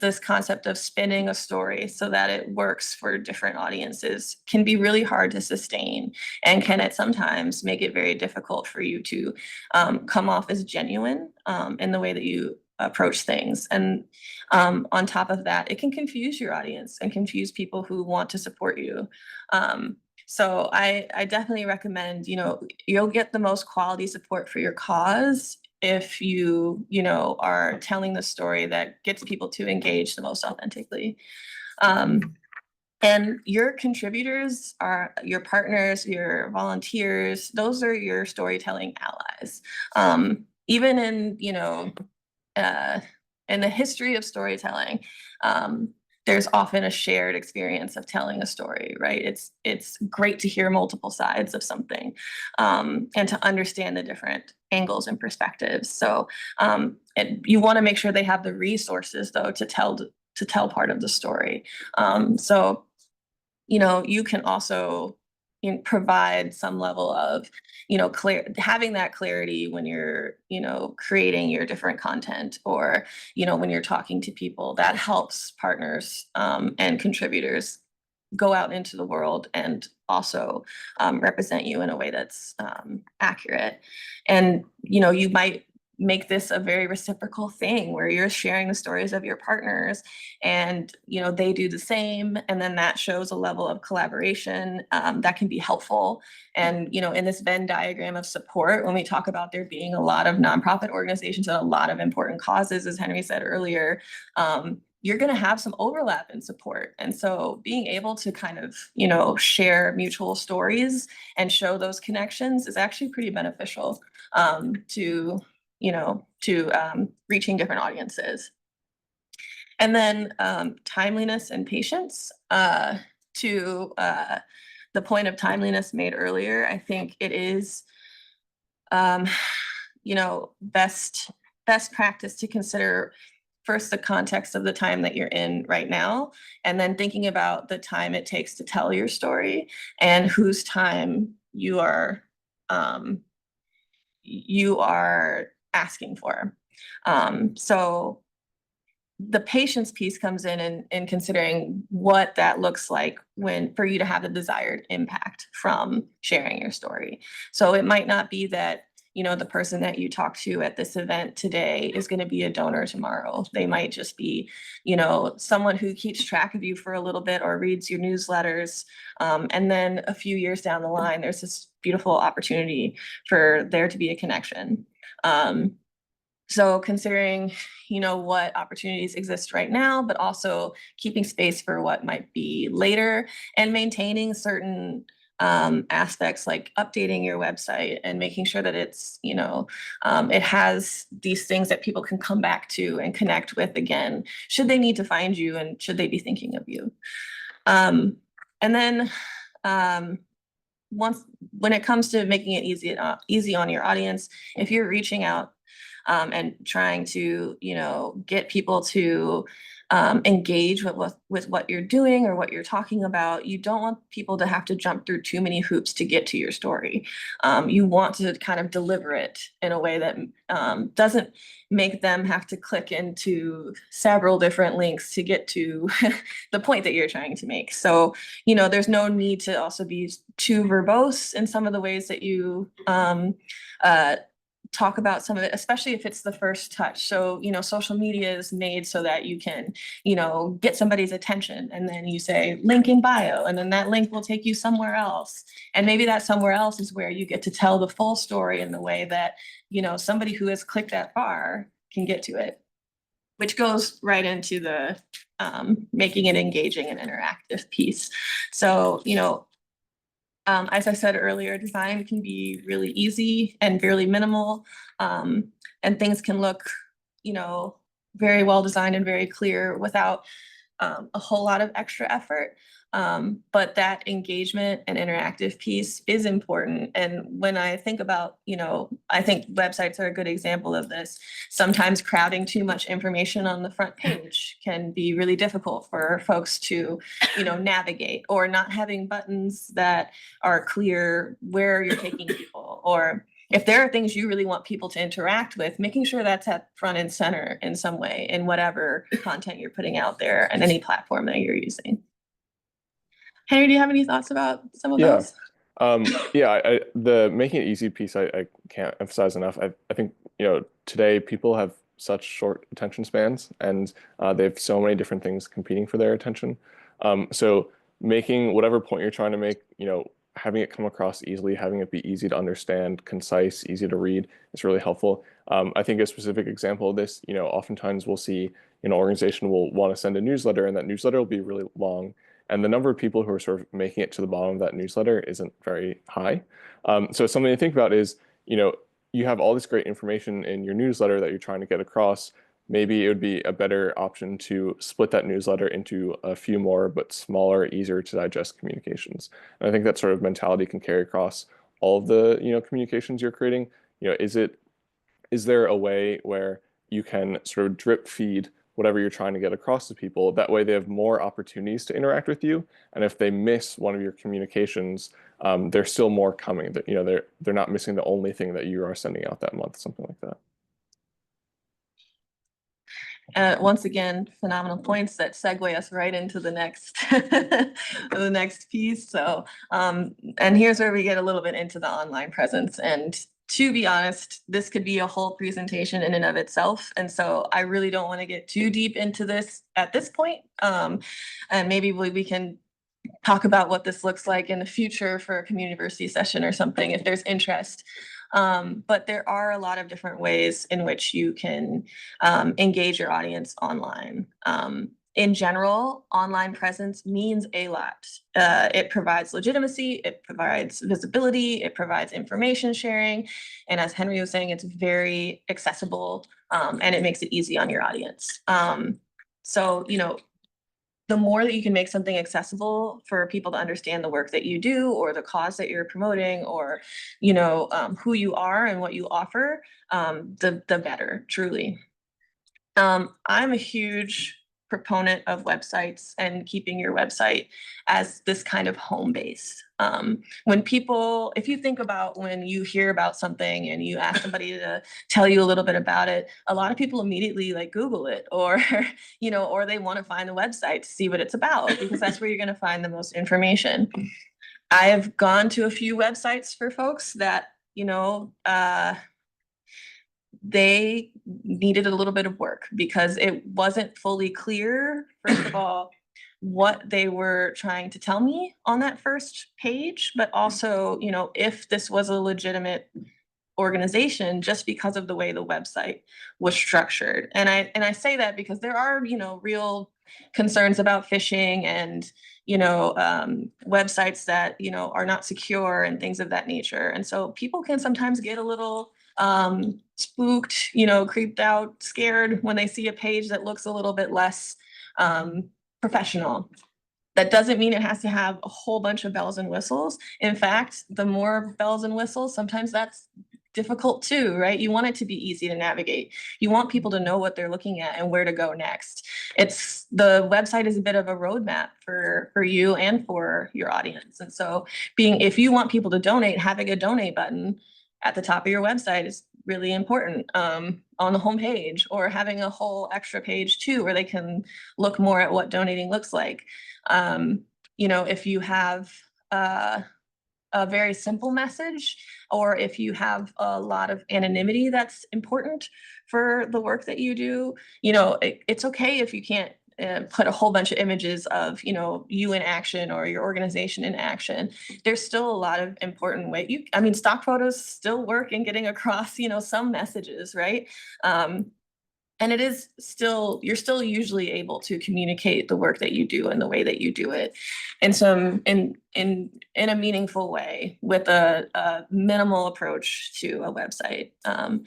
this concept of spinning a story so that it works for different audiences can be really hard to sustain and can at sometimes make it very difficult for you to come off as genuine in the way that you approach things. And on top of that, it can confuse your audience and confuse people who want to support you. So I definitely recommend, you'll get the most quality support for your cause if you, are telling the story that gets people to engage the most authentically. And your contributors are your partners, your volunteers, those are your storytelling allies. Even in, in the history of storytelling, there's often a shared experience of telling a story, right? It's great to hear multiple sides of something, and to understand the different angles and perspectives. So you want to make sure they have the resources, though, to tell part of the story. So you can also provide some level of having that clarity when you're creating your different content, or when you're talking to people. That helps partners and contributors go out into the world and also represent you in a way that's accurate. And you might make this a very reciprocal thing where you're sharing the stories of your partners, and they do the same, and then that shows a level of collaboration that can be helpful. And in this Venn diagram of support, when we talk about there being a lot of nonprofit organizations and a lot of important causes, as Henry said earlier, you're going to have some overlap in support. And so being able to kind of share mutual stories and show those connections is actually pretty beneficial to reaching different audiences. And then timeliness and patience. To the point of timeliness made earlier, I think it is best practice to consider first the context of the time that you're in right now, and then thinking about the time it takes to tell your story and whose time you are asking for. So the patience piece comes in considering what that looks like for you to have the desired impact from sharing your story. So it might not be that the person that you talk to at this event today is going to be a donor tomorrow. They might just be someone who keeps track of you for a little bit or reads your newsletters, and then a few years down the line there's this beautiful opportunity for there to be a connection. So considering what opportunities exist right now, but also keeping space for what might be later, and maintaining certain aspects like updating your website and making sure that it's it has these things that people can come back to and connect with again should they need to find you and should they be thinking of you. And then when it comes to making it easy on your audience, if you're reaching out and trying to get people to engage with what you're doing or what you're talking about, you don't want people to have to jump through too many hoops to get to your story. You want to kind of deliver it in a way that doesn't make them have to click into several different links to get to the point that you're trying to make. So there's no need to also be too verbose in some of the ways that you talk about some of it, especially if it's the first touch. So, social media is made so that you can, get somebody's attention, and then you say link in bio, and then that link will take you somewhere else. And maybe that somewhere else is where you get to tell the full story in the way that, somebody who has clicked that far can get to it, which goes right into the making it engaging and interactive piece. So, as I said earlier, design can be really easy and fairly minimal, and things can look, very well designed and very clear without a whole lot of extra effort. But that engagement and interactive piece is important. And when I think about, I think websites are a good example of this. Sometimes crowding too much information on the front page can be really difficult for folks to, navigate, or not having buttons that are clear where you're taking people, or if there are things you really want people to interact with, making sure that's at front and center in some way in whatever content you're putting out there and any platform that you're using. Henry, do you have any thoughts about some of those? The making it easy piece, I can't emphasize enough. I think, today people have such short attention spans, and they have so many different things competing for their attention. So making whatever point you're trying to make, having it come across easily, having it be easy to understand, concise, easy to read is really helpful. I think a specific example of this, oftentimes we'll see an organization will want to send a newsletter, and that newsletter will be really long. And the number of people who are sort of making it to the bottom of that newsletter isn't very high. So something to think about is, you have all this great information in your newsletter that you're trying to get across. maybe it would be a better option to split that newsletter into a few more but smaller, easier to digest communications. And I think that sort of mentality can carry across all of the, communications you're creating. Is there a way where you can sort of drip feed whatever you're trying to get across to people? That way they have more opportunities to interact with you. And if they miss one of your communications, there's still more coming. That they're not missing the only thing that you are sending out that month, something like that. Once again, phenomenal points that segue us right into the next the next piece. So, and here's where we get a little bit into the online presence. And to be honest, this could be a whole presentation in and of itself. And so I really don't want to get too deep into this at this point. And maybe we can talk about what this looks like in the future for a CommUniversity session or something if there's interest. But there are a lot of different ways in which you can engage your audience online. In general, online presence means a lot. It provides legitimacy, it provides visibility, it provides information sharing. And as Henry was saying, it's very accessible and it makes it easy on your audience. So, the more that you can make something accessible for people to understand the work that you do or the cause that you're promoting or, who you are and what you offer, the better, truly. I'm a huge proponent of websites and keeping your website as this kind of home base. If you think about when you hear about something and you ask somebody to tell you a little bit about it, a lot of people immediately Google it or, or they want to find the website to see what it's about because that's where you're going to find the most information. I've gone to a few websites for folks that, they needed a little bit of work because it wasn't fully clear, first of all, what they were trying to tell me on that first page, but also, if this was a legitimate organization just because of the way the website was structured. And I say that because there are, real concerns about phishing and, websites that, are not secure and things of that nature. And so people can sometimes get a little spooked, creeped out, scared when they see a page that looks a little bit less professional. That doesn't mean it has to have a whole bunch of bells and whistles. In fact, the more bells and whistles, sometimes that's difficult too, right? You want it to be easy to navigate. You want people to know what they're looking at and where to go next. The website is a bit of a roadmap for you and for your audience. And so if you want people to donate, having a donate button at the top of your website is really important on the homepage, or having a whole extra page too, where they can look more at what donating looks like. If you have a very simple message, or if you have a lot of anonymity that's important for the work that you do, it's okay if you can't put a whole bunch of images of, you in action or your organization in action. There's still a lot of important way. Stock photos still work in getting across, some messages, right? And you're still usually able to communicate the work that you do and the way that you do it in a meaningful way with a minimal approach to a website. I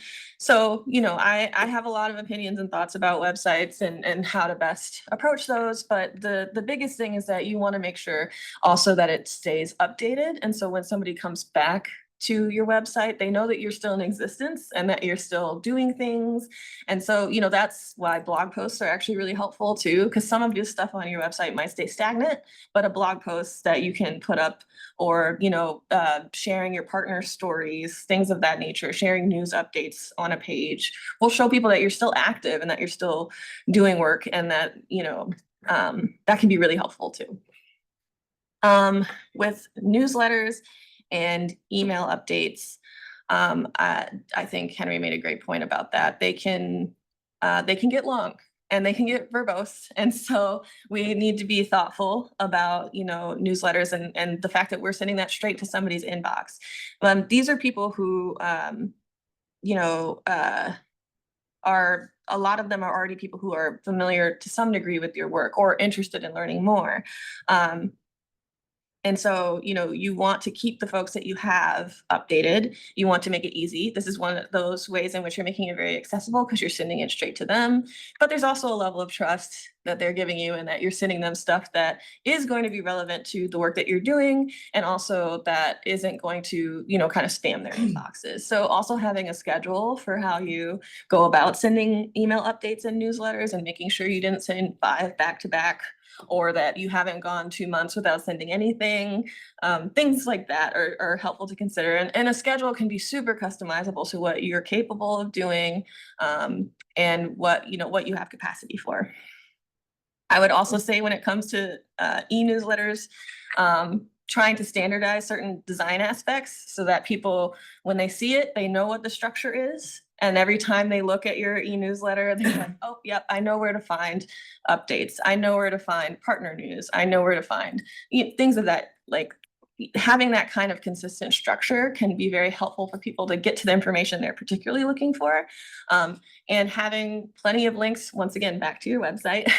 have a lot of opinions and thoughts about websites and how to best approach those. But the biggest thing is that you want to make sure also that it stays updated. And so when somebody comes back to your website, they know that you're still in existence and that you're still doing things. And so, that's why blog posts are actually really helpful too, because some of your stuff on your website might stay stagnant, but a blog post that you can put up, or, sharing your partner stories, things of that nature, sharing news updates on a page will show people that you're still active and that you're still doing work, and that, that can be really helpful too. With newsletters and email updates, I think Henry made a great point about that. They can get long and they can get verbose, and so we need to be thoughtful about newsletters and the fact that we're sending that straight to somebody's inbox. These are people who a lot of them are already people who are familiar to some degree with your work or interested in learning more. And so, you want to keep the folks that you have updated. You want to make it easy. This is one of those ways in which you're making it very accessible because you're sending it straight to them. But there's also a level of trust that they're giving you and that you're sending them stuff that is going to be relevant to the work that you're doing, and also that isn't going to, kind of spam their inboxes. So also having a schedule for how you go about sending email updates and newsletters, and making sure you didn't send 5 back-to-back, or that you haven't gone 2 months without sending anything. Things like that are helpful to consider. And a schedule can be super customizable to what you're capable of doing, and what you have capacity for. I would also say when it comes to e-newsletters, trying to standardize certain design aspects so that people, when they see it, they know what the structure is. And every time they look at your e-newsletter, they're like, oh, yep, I know where to find updates. I know where to find partner news. I know where to find things of that, like having that kind of consistent structure can be very helpful for people to get to the information they're particularly looking for. And having plenty of links, once again, back to your website,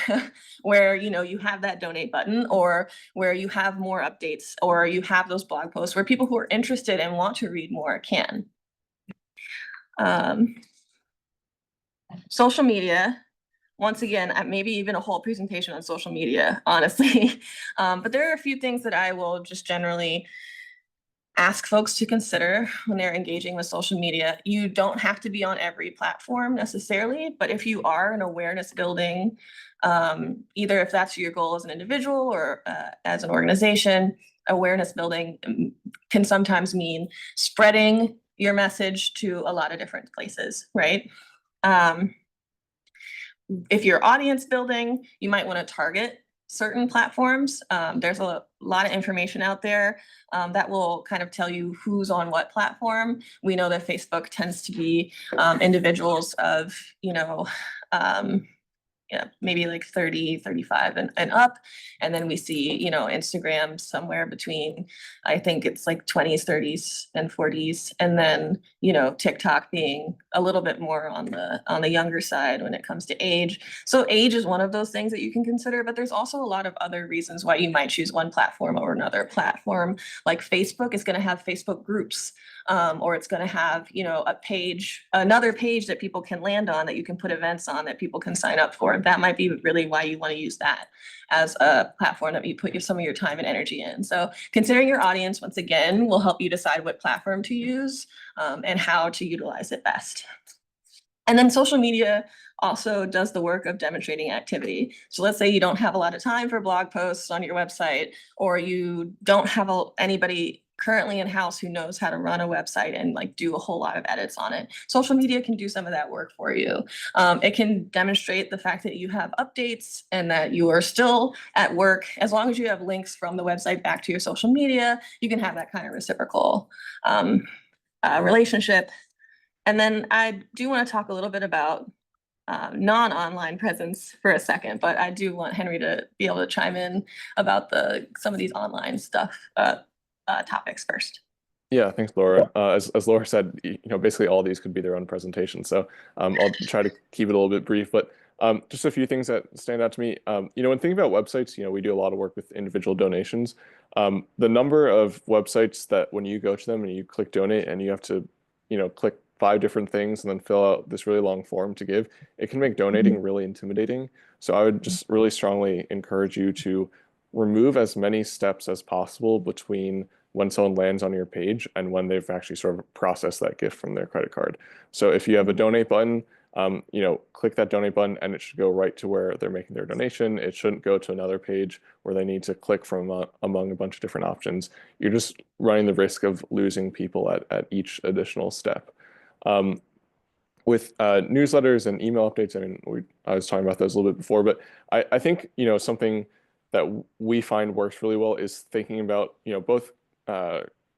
where you have that donate button, or where you have more updates, or you have those blog posts where people who are interested and want to read more can. Social media, once again, maybe even a whole presentation on social media, honestly. But there are a few things that I will just generally ask folks to consider when they're engaging with social media. You don't have to be on every platform necessarily, but if you are an awareness building, either if that's your goal as an individual or as an organization, awareness building can sometimes mean spreading your message to a lot of different places, right? If you're audience building, you might want to target certain platforms. There's a lot of information out there that will kind of tell you who's on what platform. We know that Facebook tends to be individuals of, maybe like 30, 35 and up. And then we see, Instagram somewhere between, I think it's like 20s, 30s and 40s. And then, TikTok being a little bit more on the younger side when it comes to age. So age is one of those things that you can consider, but there's also a lot of other reasons why you might choose one platform over another platform. Like Facebook is going to have Facebook groups. Or it's going to have, another page that people can land on, that you can put events on, that people can sign up for. That might be really why you want to use that as a platform that you put some of your time and energy in. So considering your audience, once again, will help you decide what platform to use and how to utilize it best. And then social media also does the work of demonstrating activity. So let's say you don't have a lot of time for blog posts on your website, or you don't have anybody currently in-house who knows how to run a website and do a whole lot of edits on it. Social media can do some of that work for you. It can demonstrate the fact that you have updates and that you are still at work. As long as you have links from the website back to your social media, you can have that kind of reciprocal relationship. And then I do want to talk a little bit about non-online presence for a second, but I do want Henry to be able to chime in about some of these online stuff topics first. Yeah, thanks, Laura. As Laura said, basically all these could be their own presentation. So I'll try to keep it a little bit brief, but just a few things that stand out to me. When thinking about websites, we do a lot of work with individual donations. The number of websites that when you go to them and you click donate and you have to, click 5 different things and then fill out this really long form to give, it can make donating really intimidating. So I would just really strongly encourage you to remove as many steps as possible between when someone lands on your page and when they've actually sort of processed that gift from their credit card. So if you have a donate button, click that donate button and it should go right to where they're making their donation. It shouldn't go to another page where they need to click from among a bunch of different options. You're just running the risk of losing people at each additional step. With newsletters and email updates, I was talking about those a little bit before, but I think, something that we find works really well is thinking about, both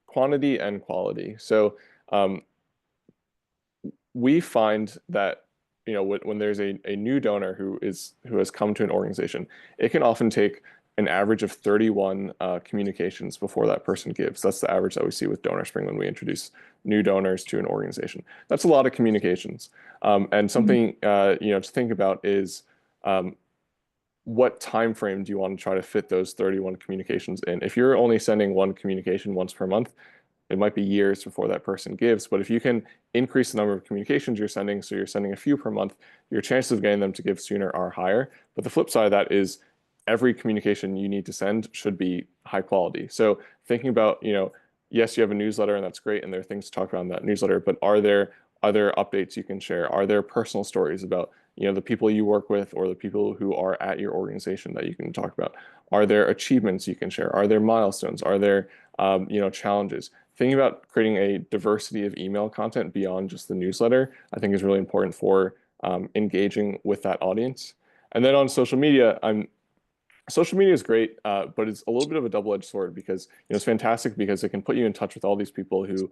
quantity and quality. So we find that, when there's a new donor who has come to an organization, it can often take an average of 31 communications before that person gives. That's the average that we see with DonorSpring when we introduce new donors to an organization. That's a lot of communications. And something to think about is what time frame do you want to try to fit those 31 communications in? If you're only sending one communication once per month, it might be years before that person gives. But if you can increase the number of communications you're sending, so you're sending a few per month, your chances of getting them to give sooner are higher. But the flip side of that is every communication you need to send should be high quality. So thinking about, yes, you have a newsletter and that's great, and there are things to talk about in that newsletter, but are there other updates you can share? Are there personal stories about, the people you work with or the people who are at your organization that you can talk about? Are there achievements you can share? Are there milestones? Are there, challenges? Thinking about creating a diversity of email content beyond just the newsletter, I think is really important for engaging with that audience. And then on social media, social media is great, but it's a little bit of a double-edged sword because it's fantastic because it can put you in touch with all these people who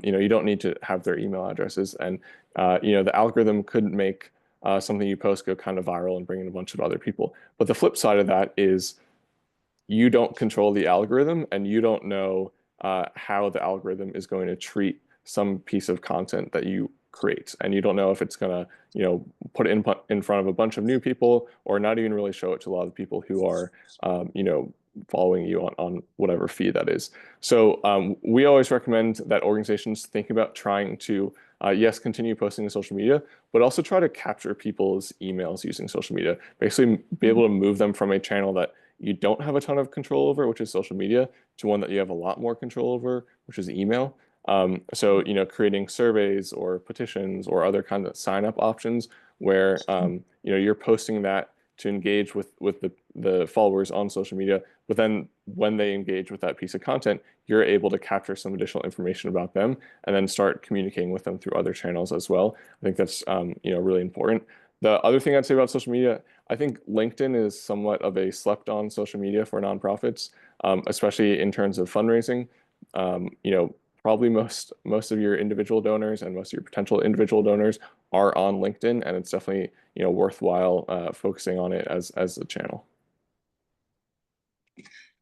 you don't need to have their email addresses, and the algorithm could make something you post go kind of viral and bring in a bunch of other people. But the flip side of that is you don't control the algorithm, and you don't know how the algorithm is going to treat some piece of content that you create, and you don't know if it's going to put it in front of a bunch of new people or not even really show it to a lot of people who are following you on whatever feed that is. So we always recommend that organizations think about trying to yes, continue posting to social media, but also try to capture people's emails using social media. Basically be able to move them from a channel that you don't have a ton of control over, which is social media, to one that you have a lot more control over, which is email. So creating surveys or petitions or other kind of sign up options where you're posting that to engage with the followers on social media, but then when they engage with that piece of content, you're able to capture some additional information about them and then start communicating with them through other channels as well. I think that's really important. The other thing I'd say about social media, I think LinkedIn is somewhat of a slept-on social media for nonprofits, especially in terms of fundraising. Probably most of your individual donors and most of your potential individual donors are on LinkedIn, and it's definitely worthwhile focusing on it as a channel.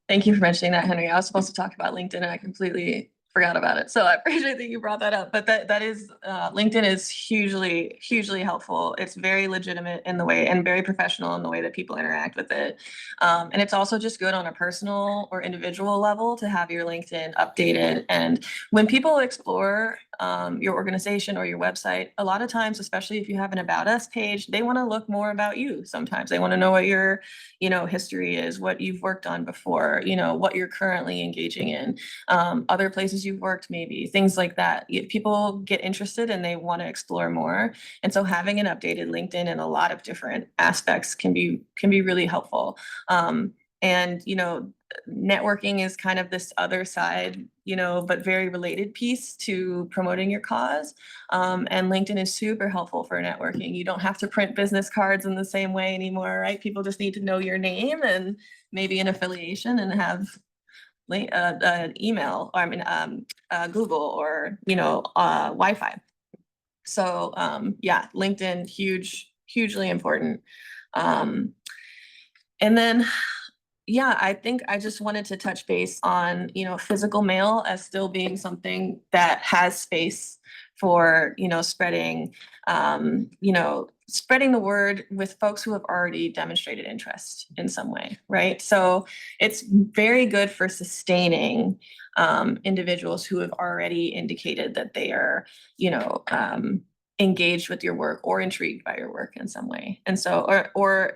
Thank you for mentioning that, Henry. I was supposed to talk about LinkedIn and I completely forgot about it. So I appreciate that you brought that up. But that is LinkedIn is hugely helpful. It's very legitimate in the way and very professional in the way that people interact with it. And it's also just good on a personal or individual level to have your LinkedIn updated. And when people explore your organization or your website, a lot of times, especially if you have an About Us page, they want to look more about you. Sometimes they want to know what your history is, what you've worked on before, what you're currently engaging in, other places you've worked, maybe things like that. People get interested and they want to explore more. And so having an updated LinkedIn in a lot of different aspects can be really helpful. And networking is kind of this other side, but very related piece to promoting your cause. And LinkedIn is super helpful for networking. You don't have to print business cards in the same way anymore, right? People just need to know your name and maybe an affiliation and have an email, or Google or Wi-Fi. So yeah, LinkedIn, hugely important. And then yeah, I think I just wanted to touch base on physical mail as still being something that has space for spreading spreading the word with folks who have already demonstrated interest in some way, right? So it's very good for sustaining individuals who have already indicated that they are engaged with your work or intrigued by your work in some way. And so or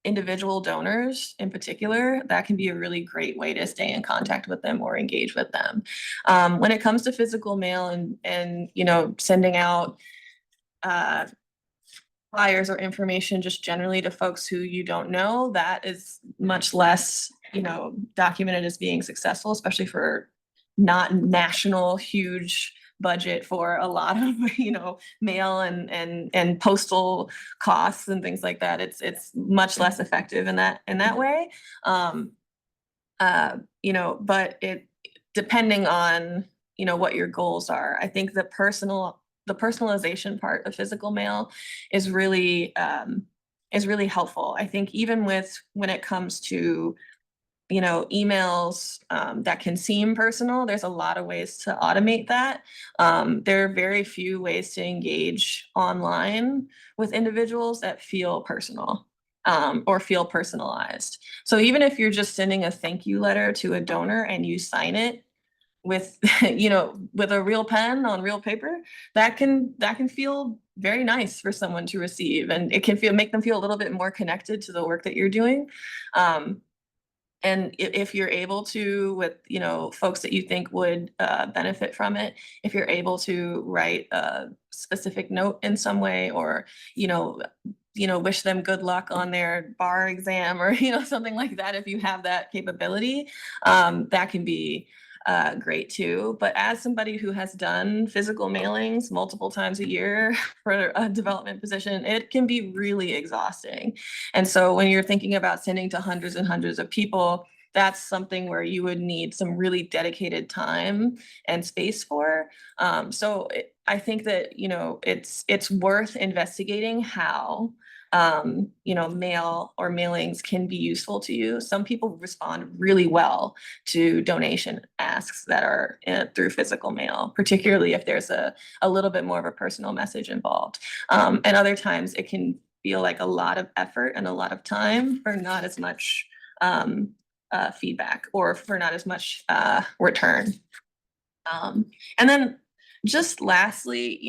individual donors in particular, that can be a really great way to stay in contact with them or engage with them. When it comes to physical mail and sending out flyers or information just generally to folks who you don't know, that is much less documented as being successful, especially for not national huge budget for a lot of mail and postal costs and things like that. It's much less effective in that way. But it depending on what your goals are. I think the personalization part of physical mail is really helpful. I think even when it comes to emails that can seem personal, there's a lot of ways to automate that. There are very few ways to engage online with individuals that feel personal. or feel personalized. So even if you're just sending a thank you letter to a donor and you sign it with, with a real pen on real paper, that can feel very nice for someone to receive, and it can make them feel a little bit more connected to the work that you're doing. And if you're able to, with, folks that you think would benefit from it, if you're able to write a specific note in some way, or, wish them good luck on their bar exam, or, something like that, if you have that capability, that can be great too. But as somebody who has done physical mailings multiple times a year for a development position, it can be really exhausting. And so when you're thinking about sending to hundreds and hundreds of people, that's something where you would need some really dedicated time and space for. I think that, it's worth investigating how mail or mailings can be useful to you. Some people respond really well to donation asks that are through physical mail, particularly if there's a little bit more of a personal message involved. And other times it can feel like a lot of effort and a lot of time for not as much feedback, or for not as much return. And then just lastly,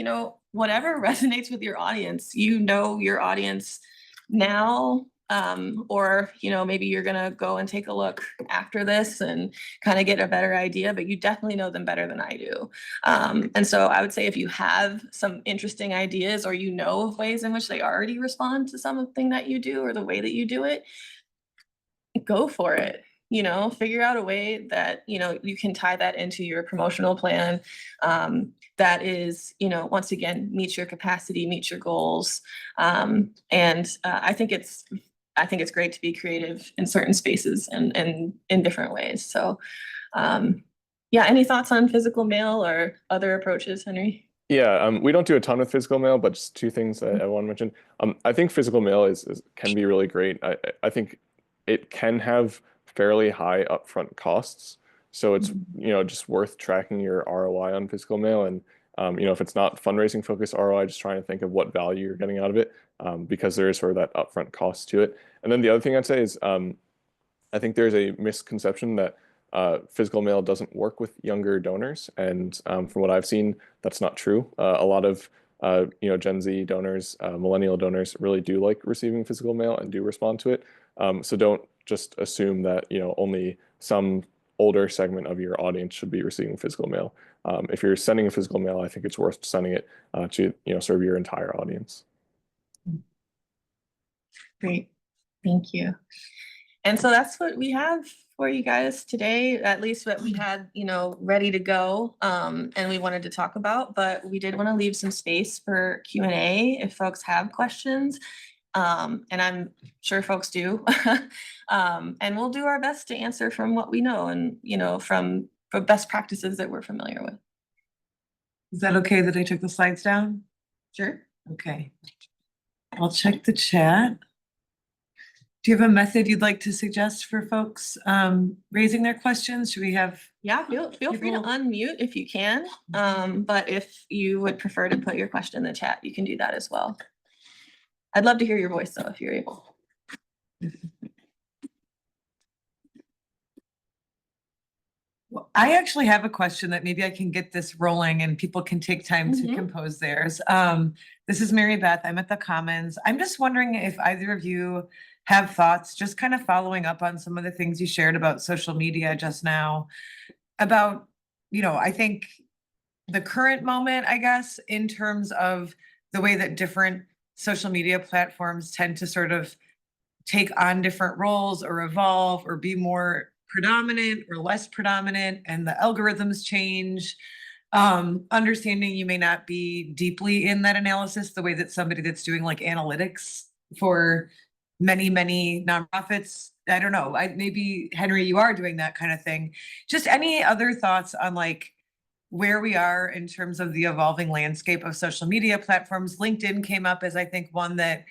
whatever resonates with your audience, your audience now, or, maybe you're gonna go and take a look after this and kind of get a better idea, but you definitely know them better than I do. And so I would say if you have some interesting ideas, or of ways in which they already respond to something that you do or the way that you do it, go for it. Figure out a way that, you can tie that into your promotional plan, that is, once again, meets your capacity, meets your goals. And I think it's great to be creative in certain spaces and in different ways. So, any thoughts on physical mail or other approaches, Henry? Yeah, we don't do a ton of physical mail, but just two things I want to mention. I think physical mail can be really great. I think it can have fairly high upfront costs. So it's, just worth tracking your ROI on physical mail. And, if it's not fundraising focused ROI, just trying to think of what value you're getting out of it, because there is sort of that upfront cost to it. And then the other thing I'd say is, I think there's a misconception that physical mail doesn't work with younger donors. And from what I've seen, that's not true. A lot of Gen Z donors, millennial donors really do like receiving physical mail and do respond to it. So don't just assume that, only some older segment of your audience should be receiving physical mail. If you're sending a physical mail, I think it's worth sending it to, serve your entire audience. Great. Thank you. And so that's what we have for you guys today, at least what we had, ready to go, and we wanted to talk about, but we did want to leave some space for Q&A if folks have questions. And I'm sure folks do. And we'll do our best to answer from what we know and, from best practices that we're familiar with. Is that okay that I took the slides down? Sure. Okay. I'll check the chat. Do you have a method you'd like to suggest for folks raising their questions? Should we have? Yeah, feel free to unmute if you can. But if you would prefer to put your question in the chat, you can do that as well. I'd love to hear your voice though, if you're able. Well, I actually have a question that maybe I can get this rolling and people can take time to compose theirs. This is Mary Beth. I'm at the Commons. I'm just wondering if either of you have thoughts, just kind of following up on some of the things you shared about social media just now, about, I think the current moment, I guess, in terms of the way that different social media platforms tend to sort of take on different roles or evolve or be more predominant or less predominant, and the algorithms change. Understanding you may not be deeply in that analysis the way that somebody that's doing like analytics for many nonprofits. I don't know. Maybe Henry, you are doing that kind of thing. Just any other thoughts on like where we are in terms of the evolving landscape of social media platforms? LinkedIn came up as I think one that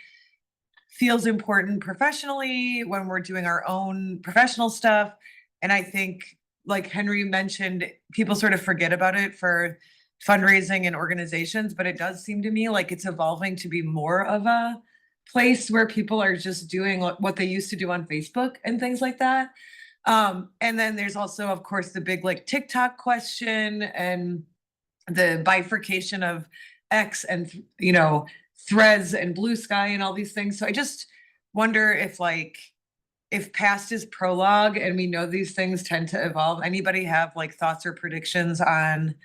feels important professionally when we're doing our own professional stuff. And I think, like Henry mentioned, people sort of forget about it for fundraising and organizations, but it does seem to me like it's evolving to be more of a place where people are just doing what they used to do on Facebook and things like that. And then there's also, of course, the big like TikTok question and the bifurcation of X and, you know, Threads and Blue Sky and all these things. So I just wonder if past is prologue and we know these things tend to evolve. Anybody have like thoughts or predictions on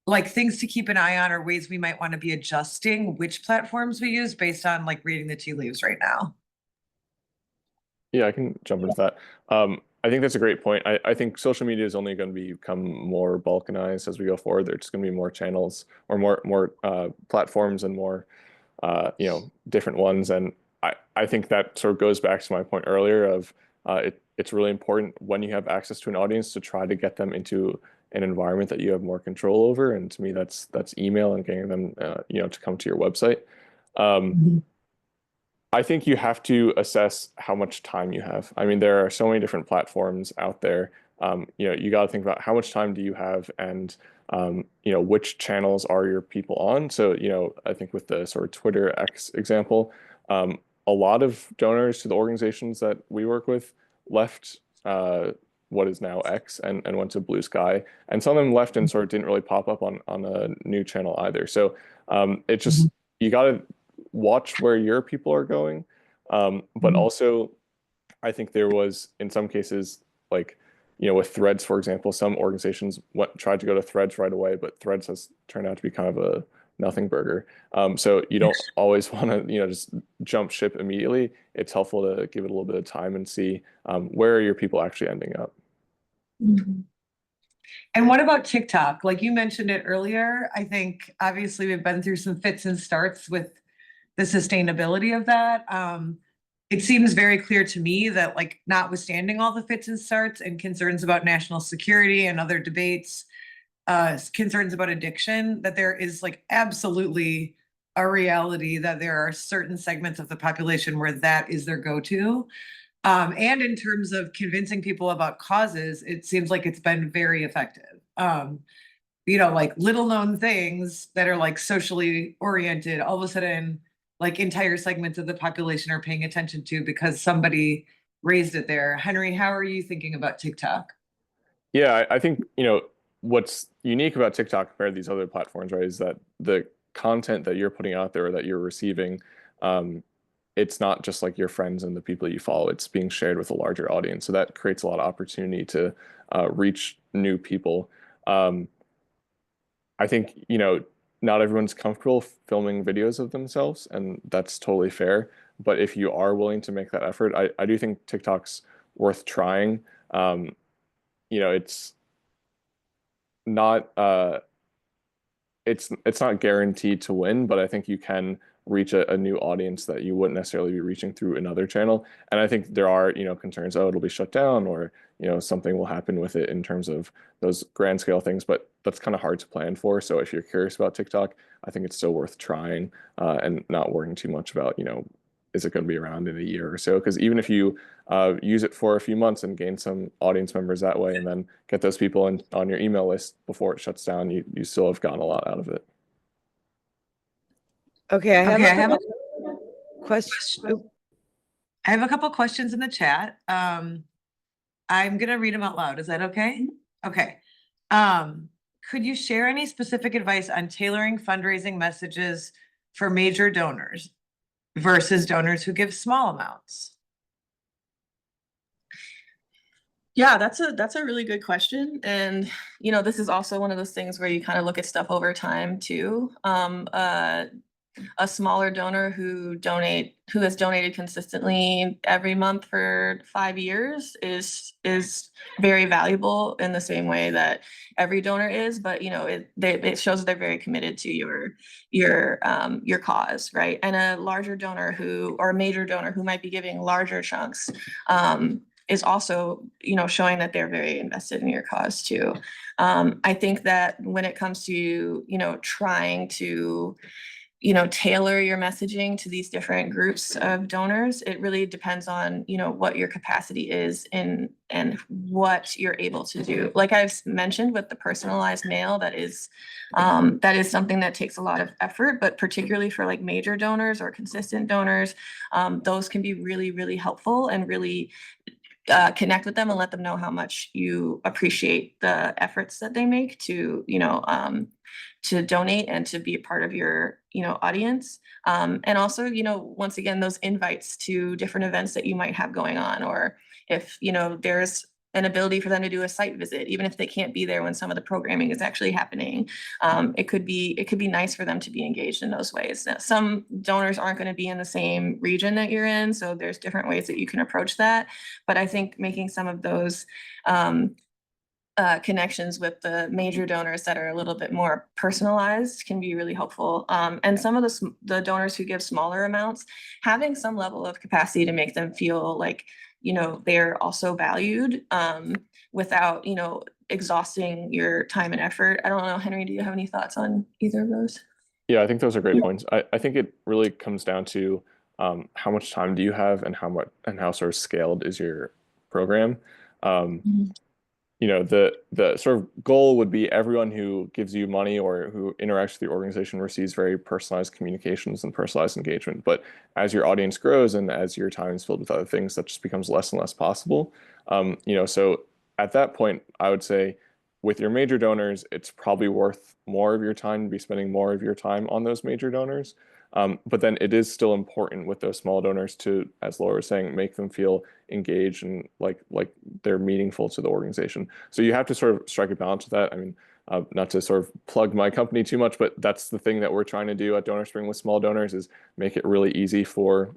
like things to keep an eye on or ways we might want to be adjusting which platforms we use based on like reading the tea leaves right now? Yeah, I can jump into that. I think that's a great point. I think social media is only going to become more balkanized as we go forward. There's just going to be more channels or more platforms and more you know, different ones. And I think that sort of goes back to my point earlier of it's really important when you have access to an audience to try to get them into an environment that you have more control over. And to me, that's email and getting them you know, to come to your website. I think you have to assess how much time you have. I mean, there are so many different platforms out there. You know, you got to think about how much time do you have and, you know, which channels are your people on? So, you know, I think with the sort of Twitter X example, a lot of donors to the organizations that we work with left what is now X and went to Blue Sky. And some of them left and sort of didn't really pop up on a new channel either. So it just, you got to watch where your people are going. But also, I think there was, in some cases, like, you know, with Threads, for example, some organizations tried to go to Threads right away, but Threads has turned out to be kind of a nothing burger. So you don't always want to, you know, just jump ship immediately. It's helpful to give it a little bit of time and see where are your people actually ending up. And what about TikTok? Like you mentioned it earlier, I think obviously we've been through some fits and starts with the sustainability of that. It seems very clear to me that like notwithstanding all the fits and starts and concerns about national security and other debates, concerns about addiction, that there is like absolutely a reality that there are certain segments of the population where that is their go-to. And in terms of convincing people about causes, it seems like it's been very effective. You know, like little known things that are like socially oriented, all of a sudden, like entire segments of the population are paying attention to because somebody raised it there. Henry, how are you thinking about TikTok? Yeah, I think, you know, what's unique about TikTok compared to these other platforms, right, is that the content that you're putting out there or that you're receiving, it's not just like your friends and the people you follow, it's being shared with a larger audience. So that creates a lot of opportunity to reach new people. I think, you know, not everyone's comfortable filming videos of themselves, and that's totally fair. But if you are willing to make that effort, I do think TikTok's worth trying. You know, it's not it's not guaranteed to win, but I think you can reach a new audience that you wouldn't necessarily be reaching through another channel. And I think there are, you know, concerns, oh, it'll be shut down, or, you know, something will happen with it in terms of those grand scale things, but that's kind of hard to plan for. So if you're curious about TikTok, I think it's still worth trying and not worrying too much about, you know, is it going to be around in a year or so? Because even if you use it for a few months and gain some audience members that way, and then get those people on your email list before it shuts down, you still have gotten a lot out of it. Okay, I have Okay, I have a question. I have a couple questions in the chat. I'm gonna read them out loud. Is that okay? Okay. Could you share any specific advice on tailoring fundraising messages for major donors versus donors who give small amounts? Yeah, that's a really good question. And, you know, this is also one of those things where you kind of look at stuff over time too. A smaller donor who has donated consistently every month for 5 years is very valuable in the same way that every donor is. But, you know, it shows that they're very committed to your cause, right? And a larger donor or a major donor who might be giving larger chunks is also, you know, showing that they're very invested in your cause too. I think that when it comes to, you know, trying to tailor your messaging to these different groups of donors. It really depends on, what your capacity is and what you're able to do. Like I've mentioned with the personalized mail, that is something that takes a lot of effort, but particularly for like major donors or consistent donors, those can be really, really helpful and really connect with them and let them know how much you appreciate the efforts that they make to, to donate and to be a part of your, audience. And also, once again, those invites to different events that you might have going on, or if, there's an ability for them to do a site visit, even if they can't be there when some of the programming is actually happening. It could be nice for them to be engaged in those ways. Now, some donors aren't going to be in the same region that you're in, so there's different ways that you can approach that. But I think making some of those connections with the major donors that are a little bit more personalized can be really helpful. And some of the donors who give smaller amounts, having some level of capacity to make them feel like, they're also valued without, exhausting your time and effort. I don't know, Henry, do you have any thoughts on either of those? Yeah, I think those are great points. I think it really comes down to how much time do you have and how sort of scaled is your program. The sort of goal would be everyone who gives you money or who interacts with the organization receives very personalized communications and personalized engagement. But as your audience grows and as your time is filled with other things, that just becomes less and less possible. So at that point, I would say with your major donors, it's probably worth more of your time to be spending more of your time on those major donors. But then it is still important with those small donors to, as Laura was saying, make them feel engaged and like they're meaningful to the organization. So you have to sort of strike a balance with that. I mean, not to sort of plug my company too much, but that's the thing that we're trying to do at DonorSpring with small donors is make it really easy for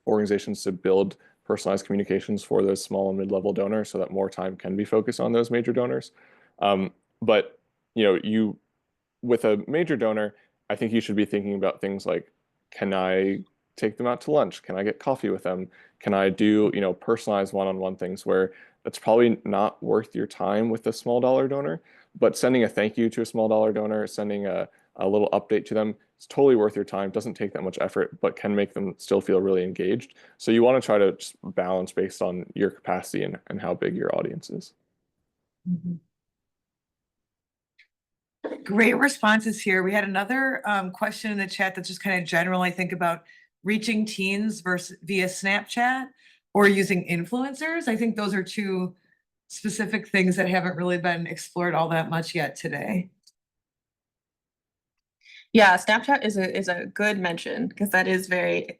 organizations to build personalized communications for those small and mid-level donors so that more time can be focused on those major donors. But with a major donor, I think you should be thinking about things like, can I take them out to lunch? Can I get coffee with them? Can I do, personalized one-on-one things where that's probably not worth your time with a small dollar donor, but sending a thank you to a small dollar donor, sending a little update to them, it's totally worth your time. Doesn't take that much effort, but can make them still feel really engaged. So you want to try to just balance based on your capacity and how big your audience is. Great responses here. We had another question in the chat that's just kind of general, I think, about reaching teens versus via Snapchat or using influencers. I think those are two specific things that haven't really been explored all that much yet today. Yeah, Snapchat is a good mention because that is very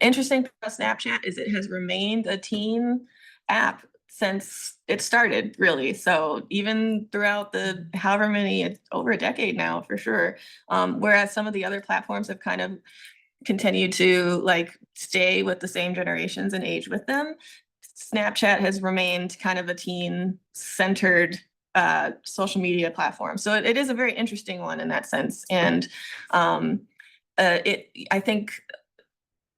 interesting about Snapchat is it has remained a teen app since it started, really. So even throughout the however many, over a decade now for sure. Whereas some of the other platforms have kind of continued to like stay with the same generations and age with them. Snapchat has remained kind of a teen-centered social media platform. So it is a very interesting one in that sense. And I think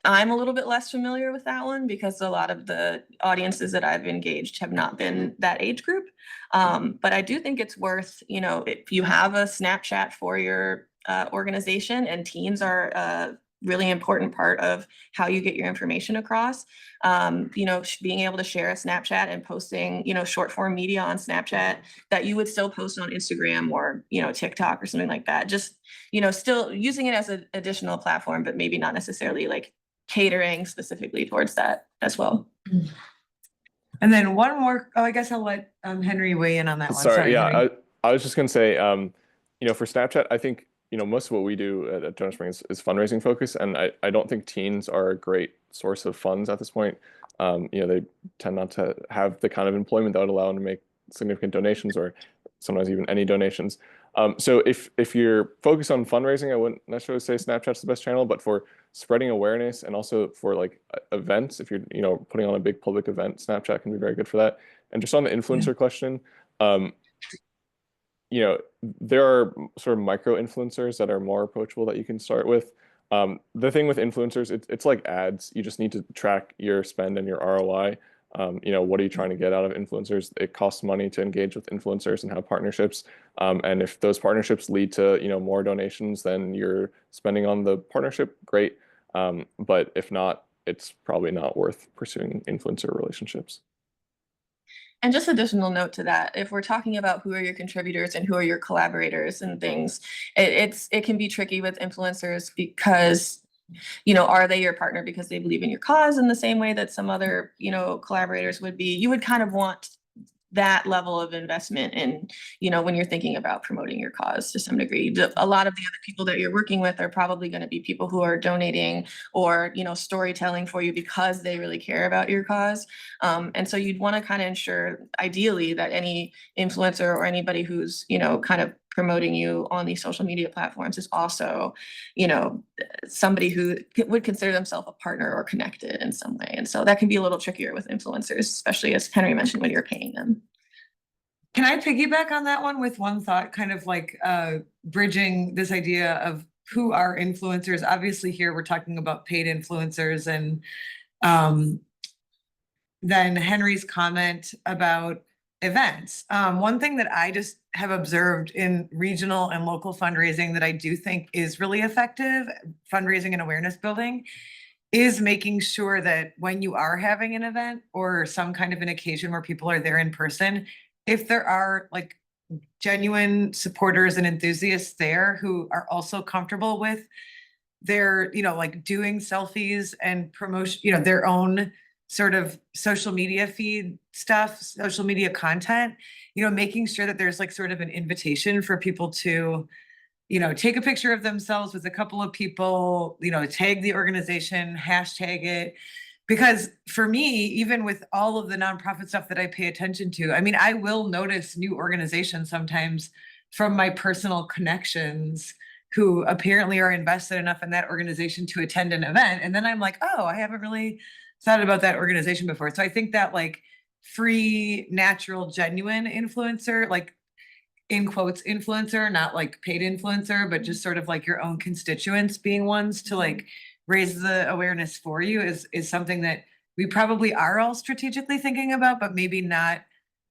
I'm a little bit less familiar with that one because a lot of the audiences that I've engaged have not been that age group. But I do think it's worth, if you have a Snapchat for your organization, and teens are a really important part of how you get your information across, being able to share a Snapchat and posting, short form media on Snapchat that you would still post on Instagram or, TikTok or something like that. Just, still using it as an additional platform, but maybe not necessarily like catering specifically towards that as well. And then one more, I guess I'll let Henry weigh in on that one. Sorry, yeah, Henry. I was just gonna say, for Snapchat, I think, most of what we do at DonorSpring is fundraising focus, and I don't think teens are a great source of funds at this point. They tend not to have the kind of employment that would allow them to make significant donations or sometimes even any donations. So if you're focused on fundraising, I wouldn't necessarily say Snapchat's the best channel, but for spreading awareness and also for like events, if you're putting on a big public event, Snapchat can be very good for that. And just on the influencer question, there are sort of micro influencers that are more approachable that you can start with. The thing with influencers, it's like ads. You just need to track your spend and your ROI. What are you trying to get out of influencers? It costs money to engage with influencers and have partnerships. And if those partnerships lead to, more donations, then you're spending on the partnership, great. But if not, it's probably not worth pursuing influencer relationships. And just additional note to that, if we're talking about who are your contributors and who are your collaborators and things, it can be tricky with influencers because, are they your partner because they believe in your cause in the same way that some other, collaborators would be? You would kind of want that level of investment in, when you're thinking about promoting your cause to some degree. A lot of the other people that you're working with are probably going to be people who are donating or, storytelling for you because they really care about your cause. And so you'd want to kind of ensure, ideally, that any influencer or anybody who's, kind of promoting you on these social media platforms is also, somebody who would consider themselves a partner or connected in some way. And so that can be a little trickier with influencers, especially as Henry mentioned, when you're paying them. Can I piggyback on that one with one thought, kind of like bridging this idea of who are influencers? Obviously here we're talking about paid influencers, and then Henry's comment about events. One thing that I just have observed in regional and local fundraising that I do think is really effective, fundraising and awareness building, is making sure that when you are having an event or some kind of an occasion where people are there in person, if there are like genuine supporters and enthusiasts there who are also comfortable with their, like doing selfies and promotion, their own sort of social media feed stuff, social media content, making sure that there's like sort of an invitation for people to, take a picture of themselves with a couple of people, tag the organization, hashtag it. Because for me, even with all of the nonprofit stuff that I pay attention to, I will notice new organizations sometimes from my personal connections who apparently are invested enough in that organization to attend an event. And then I'm like, oh, I haven't really thought about that organization before. So I think that like free, natural, genuine influencer, like in quotes influencer, not like paid influencer, but just sort of like your own constituents being ones to like raise the awareness for you is something that we probably are all strategically thinking about, but maybe not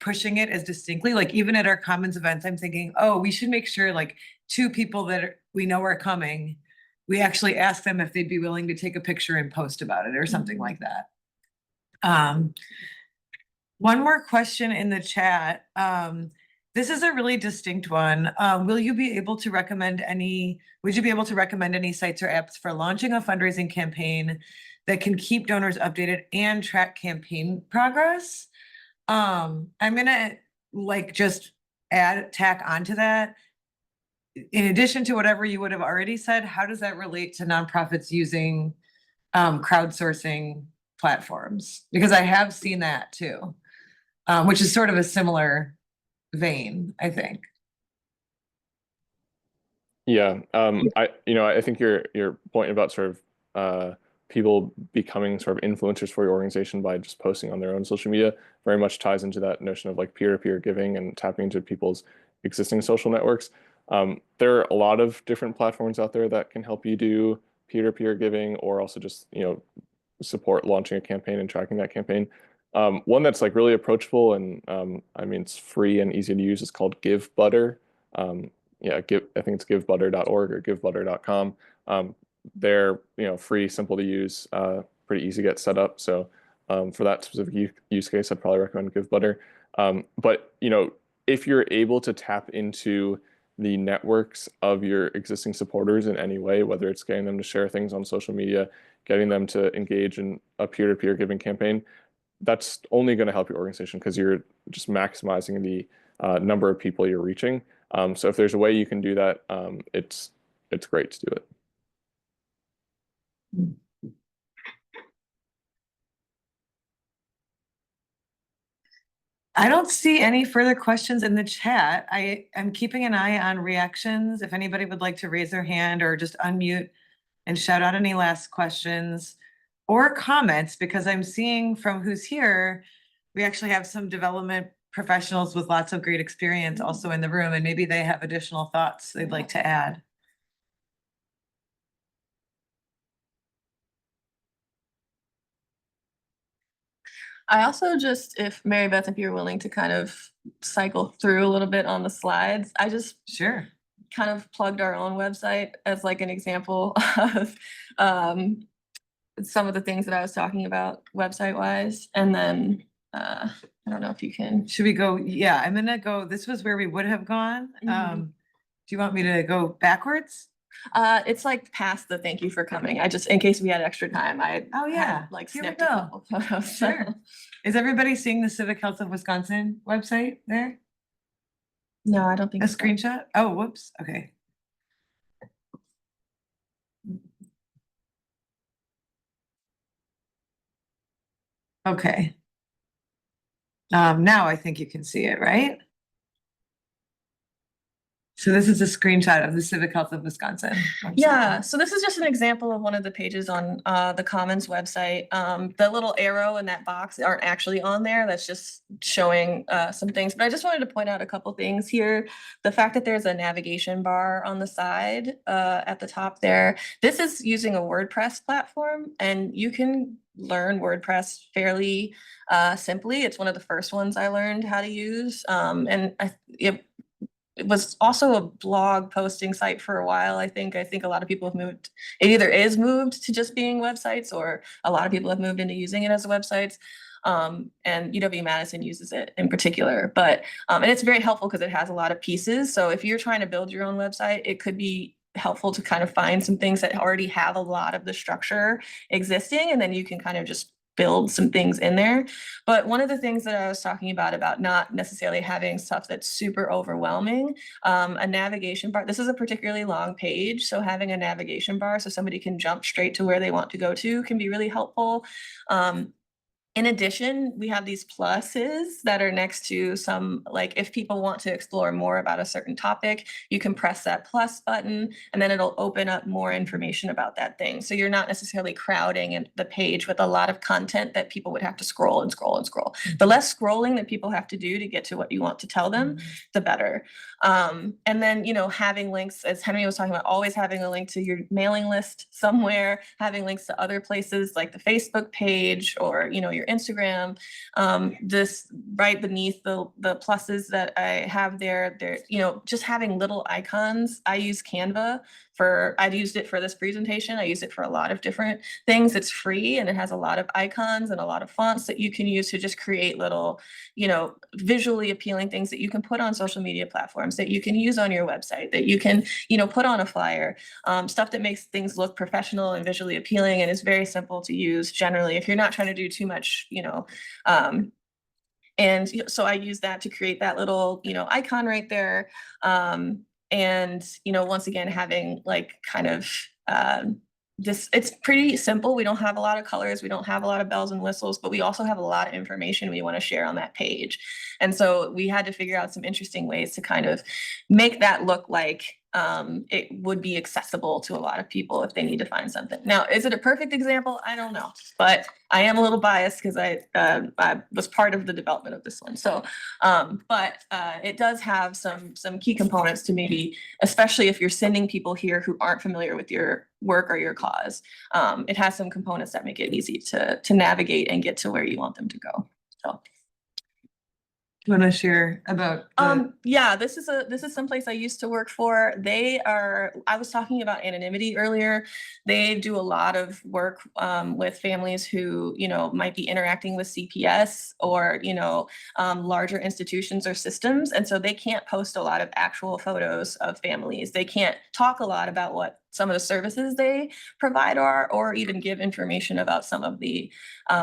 pushing it as distinctly. Like even at our Commons events, I'm thinking, oh, we should make sure like two people that we know are coming, we actually ask them if they'd be willing to take a picture and post about it or something like that. One more question in the chat. This is a really distinct one. Would you be able to recommend any sites or apps for launching a fundraising campaign that can keep donors updated and track campaign progress? I'm gonna like just tack onto that. In addition to whatever you would have already said, how does that relate to nonprofits using crowdsourcing platforms? Because I have seen that too, which is sort of a similar vein, I think. Yeah, I think your point about sort of people becoming sort of influencers for your organization by just posting on their own social media very much ties into that notion of like peer-to-peer giving and tapping into people's existing social networks. There are a lot of different platforms out there that can help you do peer-to-peer giving, or also just support launching a campaign and tracking that campaign. One that's like really approachable and it's free and easy to use is called GiveButter. I think it's givebutter.org or givebutter.com. They're free, simple to use, pretty easy to get set up. So for that specific use case, I'd probably recommend GiveButter. But if you're able to tap into the networks of your existing supporters in any way, whether it's getting them to share things on social media, getting them to engage in a peer-to-peer giving campaign, that's only going to help your organization because you're just maximizing the number of people you're reaching. So if there's a way you can do that, it's great to do it. I don't see any further questions in the chat. I'm keeping an eye on reactions. If anybody would like to raise their hand or just unmute and shout out any last questions or comments, because I'm seeing from who's here, we actually have some development professionals with lots of great experience also in the room, and maybe they have additional thoughts they'd like to add. I also just, if Mary Beth, if you're willing to kind of cycle through a little bit on the slides, I just Sure. kind of plugged our own website as like an example of some of the things that I was talking about website wise. And then I don't know if you can. Should we go? Yeah, I'm gonna go, this was where we would have gone. Mhm. Do you want me to go backwards? It's like past the thank you for coming. I just, in case we had extra time, I Oh, yeah. had like Here we snipped a go. couple photos. Sure. Is everybody seeing the Civic Health of Wisconsin website there? No, I don't think A so. screenshot? Oh, whoops. Okay. Okay. Now I think you can see it, right? So this is a screenshot of the Civic Health of Wisconsin website. Yeah, so this is just an example of one of the pages on the Commons website. The little arrow in that box aren't actually on there. That's just showing some things. But I just wanted to point out a couple things here. The fact that there's a navigation bar on the side at the top there. This is using a WordPress platform, and you can learn WordPress fairly simply. It's one of the first ones I learned how to use. It was also a blog posting site for a while. I think a lot of people have moved. It either is moved to just being websites, or a lot of people have moved into using it as websites. And UW-Madison uses it in particular, but and it's very helpful because it has a lot of pieces. So if you're trying to build your own website, it could be helpful to kind of find some things that already have a lot of the structure existing, and then you can kind of just build some things in there. But one of the things that I was talking about not necessarily having stuff that's super overwhelming, a navigation bar, this is a particularly long page, so having a navigation bar so somebody can jump straight to where they want to go to can be really helpful. In addition, we have these pluses that are next to some, like if people want to explore more about a certain topic, you can press that plus button and then it'll open up more information about that thing. So you're not necessarily crowding the page with a lot of content that people would have to scroll and scroll and scroll. The less scrolling that people have to do to get to what you want to tell them, the better. And then, having links, as Henry was talking about, always having a link to your mailing list somewhere, having links to other places like the Facebook page or, your Instagram. This right beneath the pluses that I have there, just having little icons. I use Canva I'd used it for this presentation. I use it for a lot of different things. It's free and it has a lot of icons and a lot of fonts that you can use to just create little, visually appealing things that you can put on social media platforms, that you can use on your website, that you can, put on a flyer, stuff that makes things look professional and visually appealing and is very simple to use generally if you're not trying to do too much, and so I use that to create that little, icon right there. And, once again, having like kind of it's pretty simple. We don't have a lot of colors. We don't have a lot of bells and whistles, but we also have a lot of information we want to share on that page. And so we had to figure out some interesting ways to kind of make that look like it would be accessible to a lot of people if they need to find something. Now, is it a perfect example? I don't know, but I am a little biased because I was part of the development of this one. So, but it does have some key components to maybe, especially if you're sending people here who aren't familiar with your work or your cause. It has some components that make it easy to navigate and get to where you want them to go. So. Do you want to share about yeah, this is someplace I used to work for. I was talking about anonymity earlier. They do a lot of work with families who, might be interacting with CPS or, larger institutions or systems. And so they can't post a lot of actual photos of families. They can't talk a lot about what some of the services they provide are, or even give information about some of the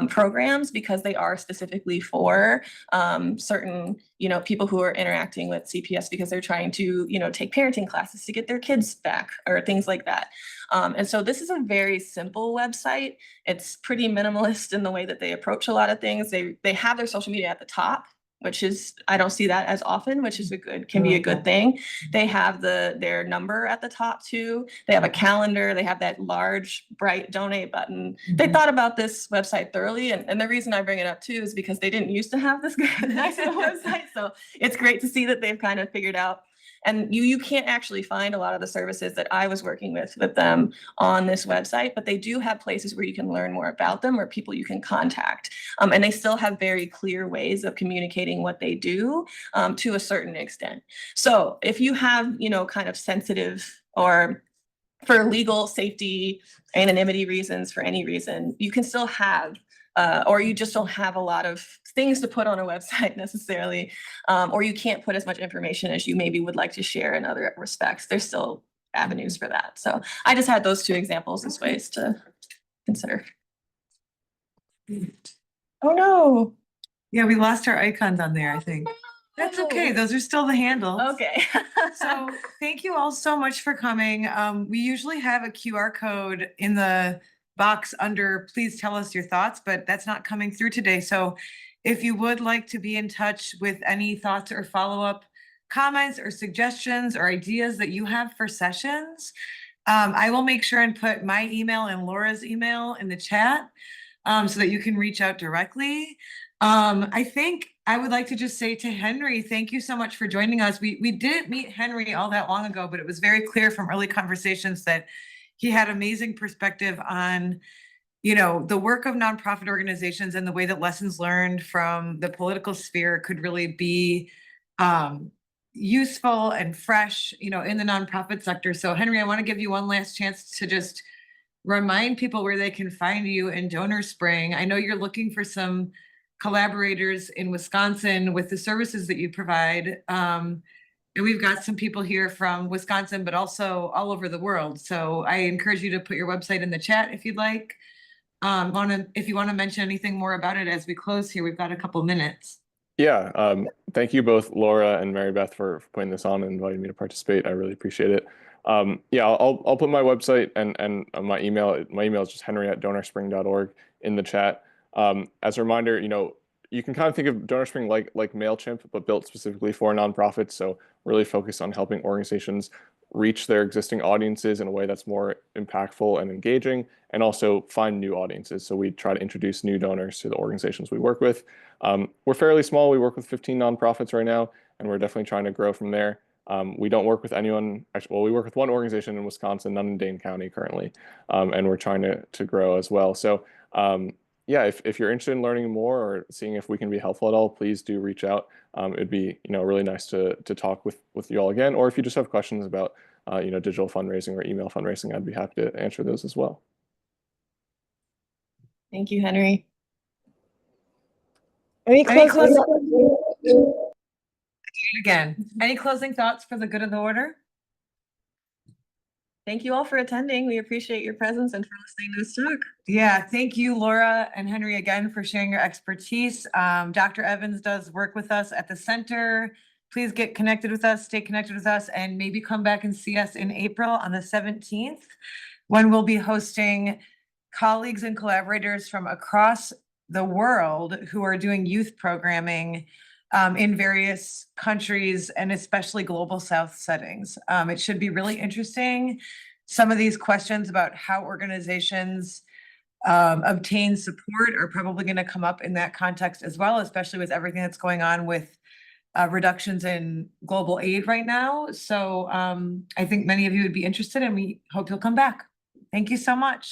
programs, because they are specifically for certain, people who are interacting with CPS because they're trying to, take parenting classes to get their kids back or things like that. And so this is a very simple website. It's pretty minimalist in the way that they approach a lot of things. They have their social media at the top, which is, I don't see that as often, which is can be a good thing. They have their number at the top too. They have a calendar. They have that large, bright donate button. They thought about this website thoroughly. And the reason I bring it up too is because they didn't used to have this nice little website. So it's great to see that they've kind of figured out And you can't actually find a lot of the services that I was working with them on this website, but they do have places where you can learn more about them or people you can contact. And they still have very clear ways of communicating what they do to a certain extent. So if you have, kind of sensitive or for legal, safety, anonymity reasons, for any reason, you can still have, or you just don't have a lot of things to put on a website necessarily, or you can't put as much information as you maybe would like to share in other respects. There's still avenues for that. So I just had those two examples as ways to consider. Oh no. Yeah, we lost our icons on there, I think. That's okay. Those are still the handles. Okay. So thank you all so much for coming. We usually have a QR code in the box under please tell us your thoughts, but that's not coming through today. So if you would like to be in touch with any thoughts or follow-up comments or suggestions or ideas that you have for sessions, I will make sure and put my email and Laura's email in the chat so that you can reach out directly. I think I would like to just say to Henry, thank you so much for joining us. We didn't meet Henry all that long ago, but it was very clear from early conversations that he had amazing perspective on, the work of nonprofit organizations and the way that lessons learned from the political sphere could really be useful and fresh, in the nonprofit sector. So Henry, I want to give you one last chance to just remind people where they can find you in DonorSpring. I know you're looking for some collaborators in Wisconsin with the services that you provide. And we've got some people here from Wisconsin, but also all over the world. So I encourage you to put your website in the chat if you'd like. If you want to mention anything more about it as we close here, we've got a couple minutes. Yeah, thank you both, Laura and Mary Beth, for putting this on and inviting me to participate. I really appreciate it. Yeah, I'll put my website and my email. My email is just henry@donorspring.org in the chat. As a reminder, you can kind of think of DonorSpring like MailChimp, but built specifically for nonprofits. So really focused on helping organizations reach their existing audiences in a way that's more impactful and engaging, and also find new audiences. So we try to introduce new donors to the organizations we work with. We're fairly small. We work with 15 nonprofits right now, and we're definitely trying to grow from there. We don't work with anyone. Actually, well, we work with one organization in Wisconsin, none in Dane County currently, and we're trying to grow as well. So yeah, if you're interested in learning more or seeing if we can be helpful at all, please do reach out. It'd be really nice to talk with you all again. Or if you just have questions about digital fundraising or email fundraising, I'd be happy to answer those as well. Thank you, Henry. Any closing? Again, any closing thoughts for the good of the order? Thank you all for attending. We appreciate your presence and for listening to us talk. Yeah, thank you, Laura and Henry, again, for sharing your expertise. Dr. Evans does work with us at the center. Please get connected with us, stay connected with us, and maybe come back and see us in April on the 17th, when we'll be hosting colleagues and collaborators from across the world who are doing youth programming in various countries and especially global South settings. It should be really interesting. Some of these questions about how organizations obtain support are probably going to come up in that context as well, especially with everything that's going on with reductions in global aid right now. So I think many of you would be interested, and we hope you'll come back. Thank you so much.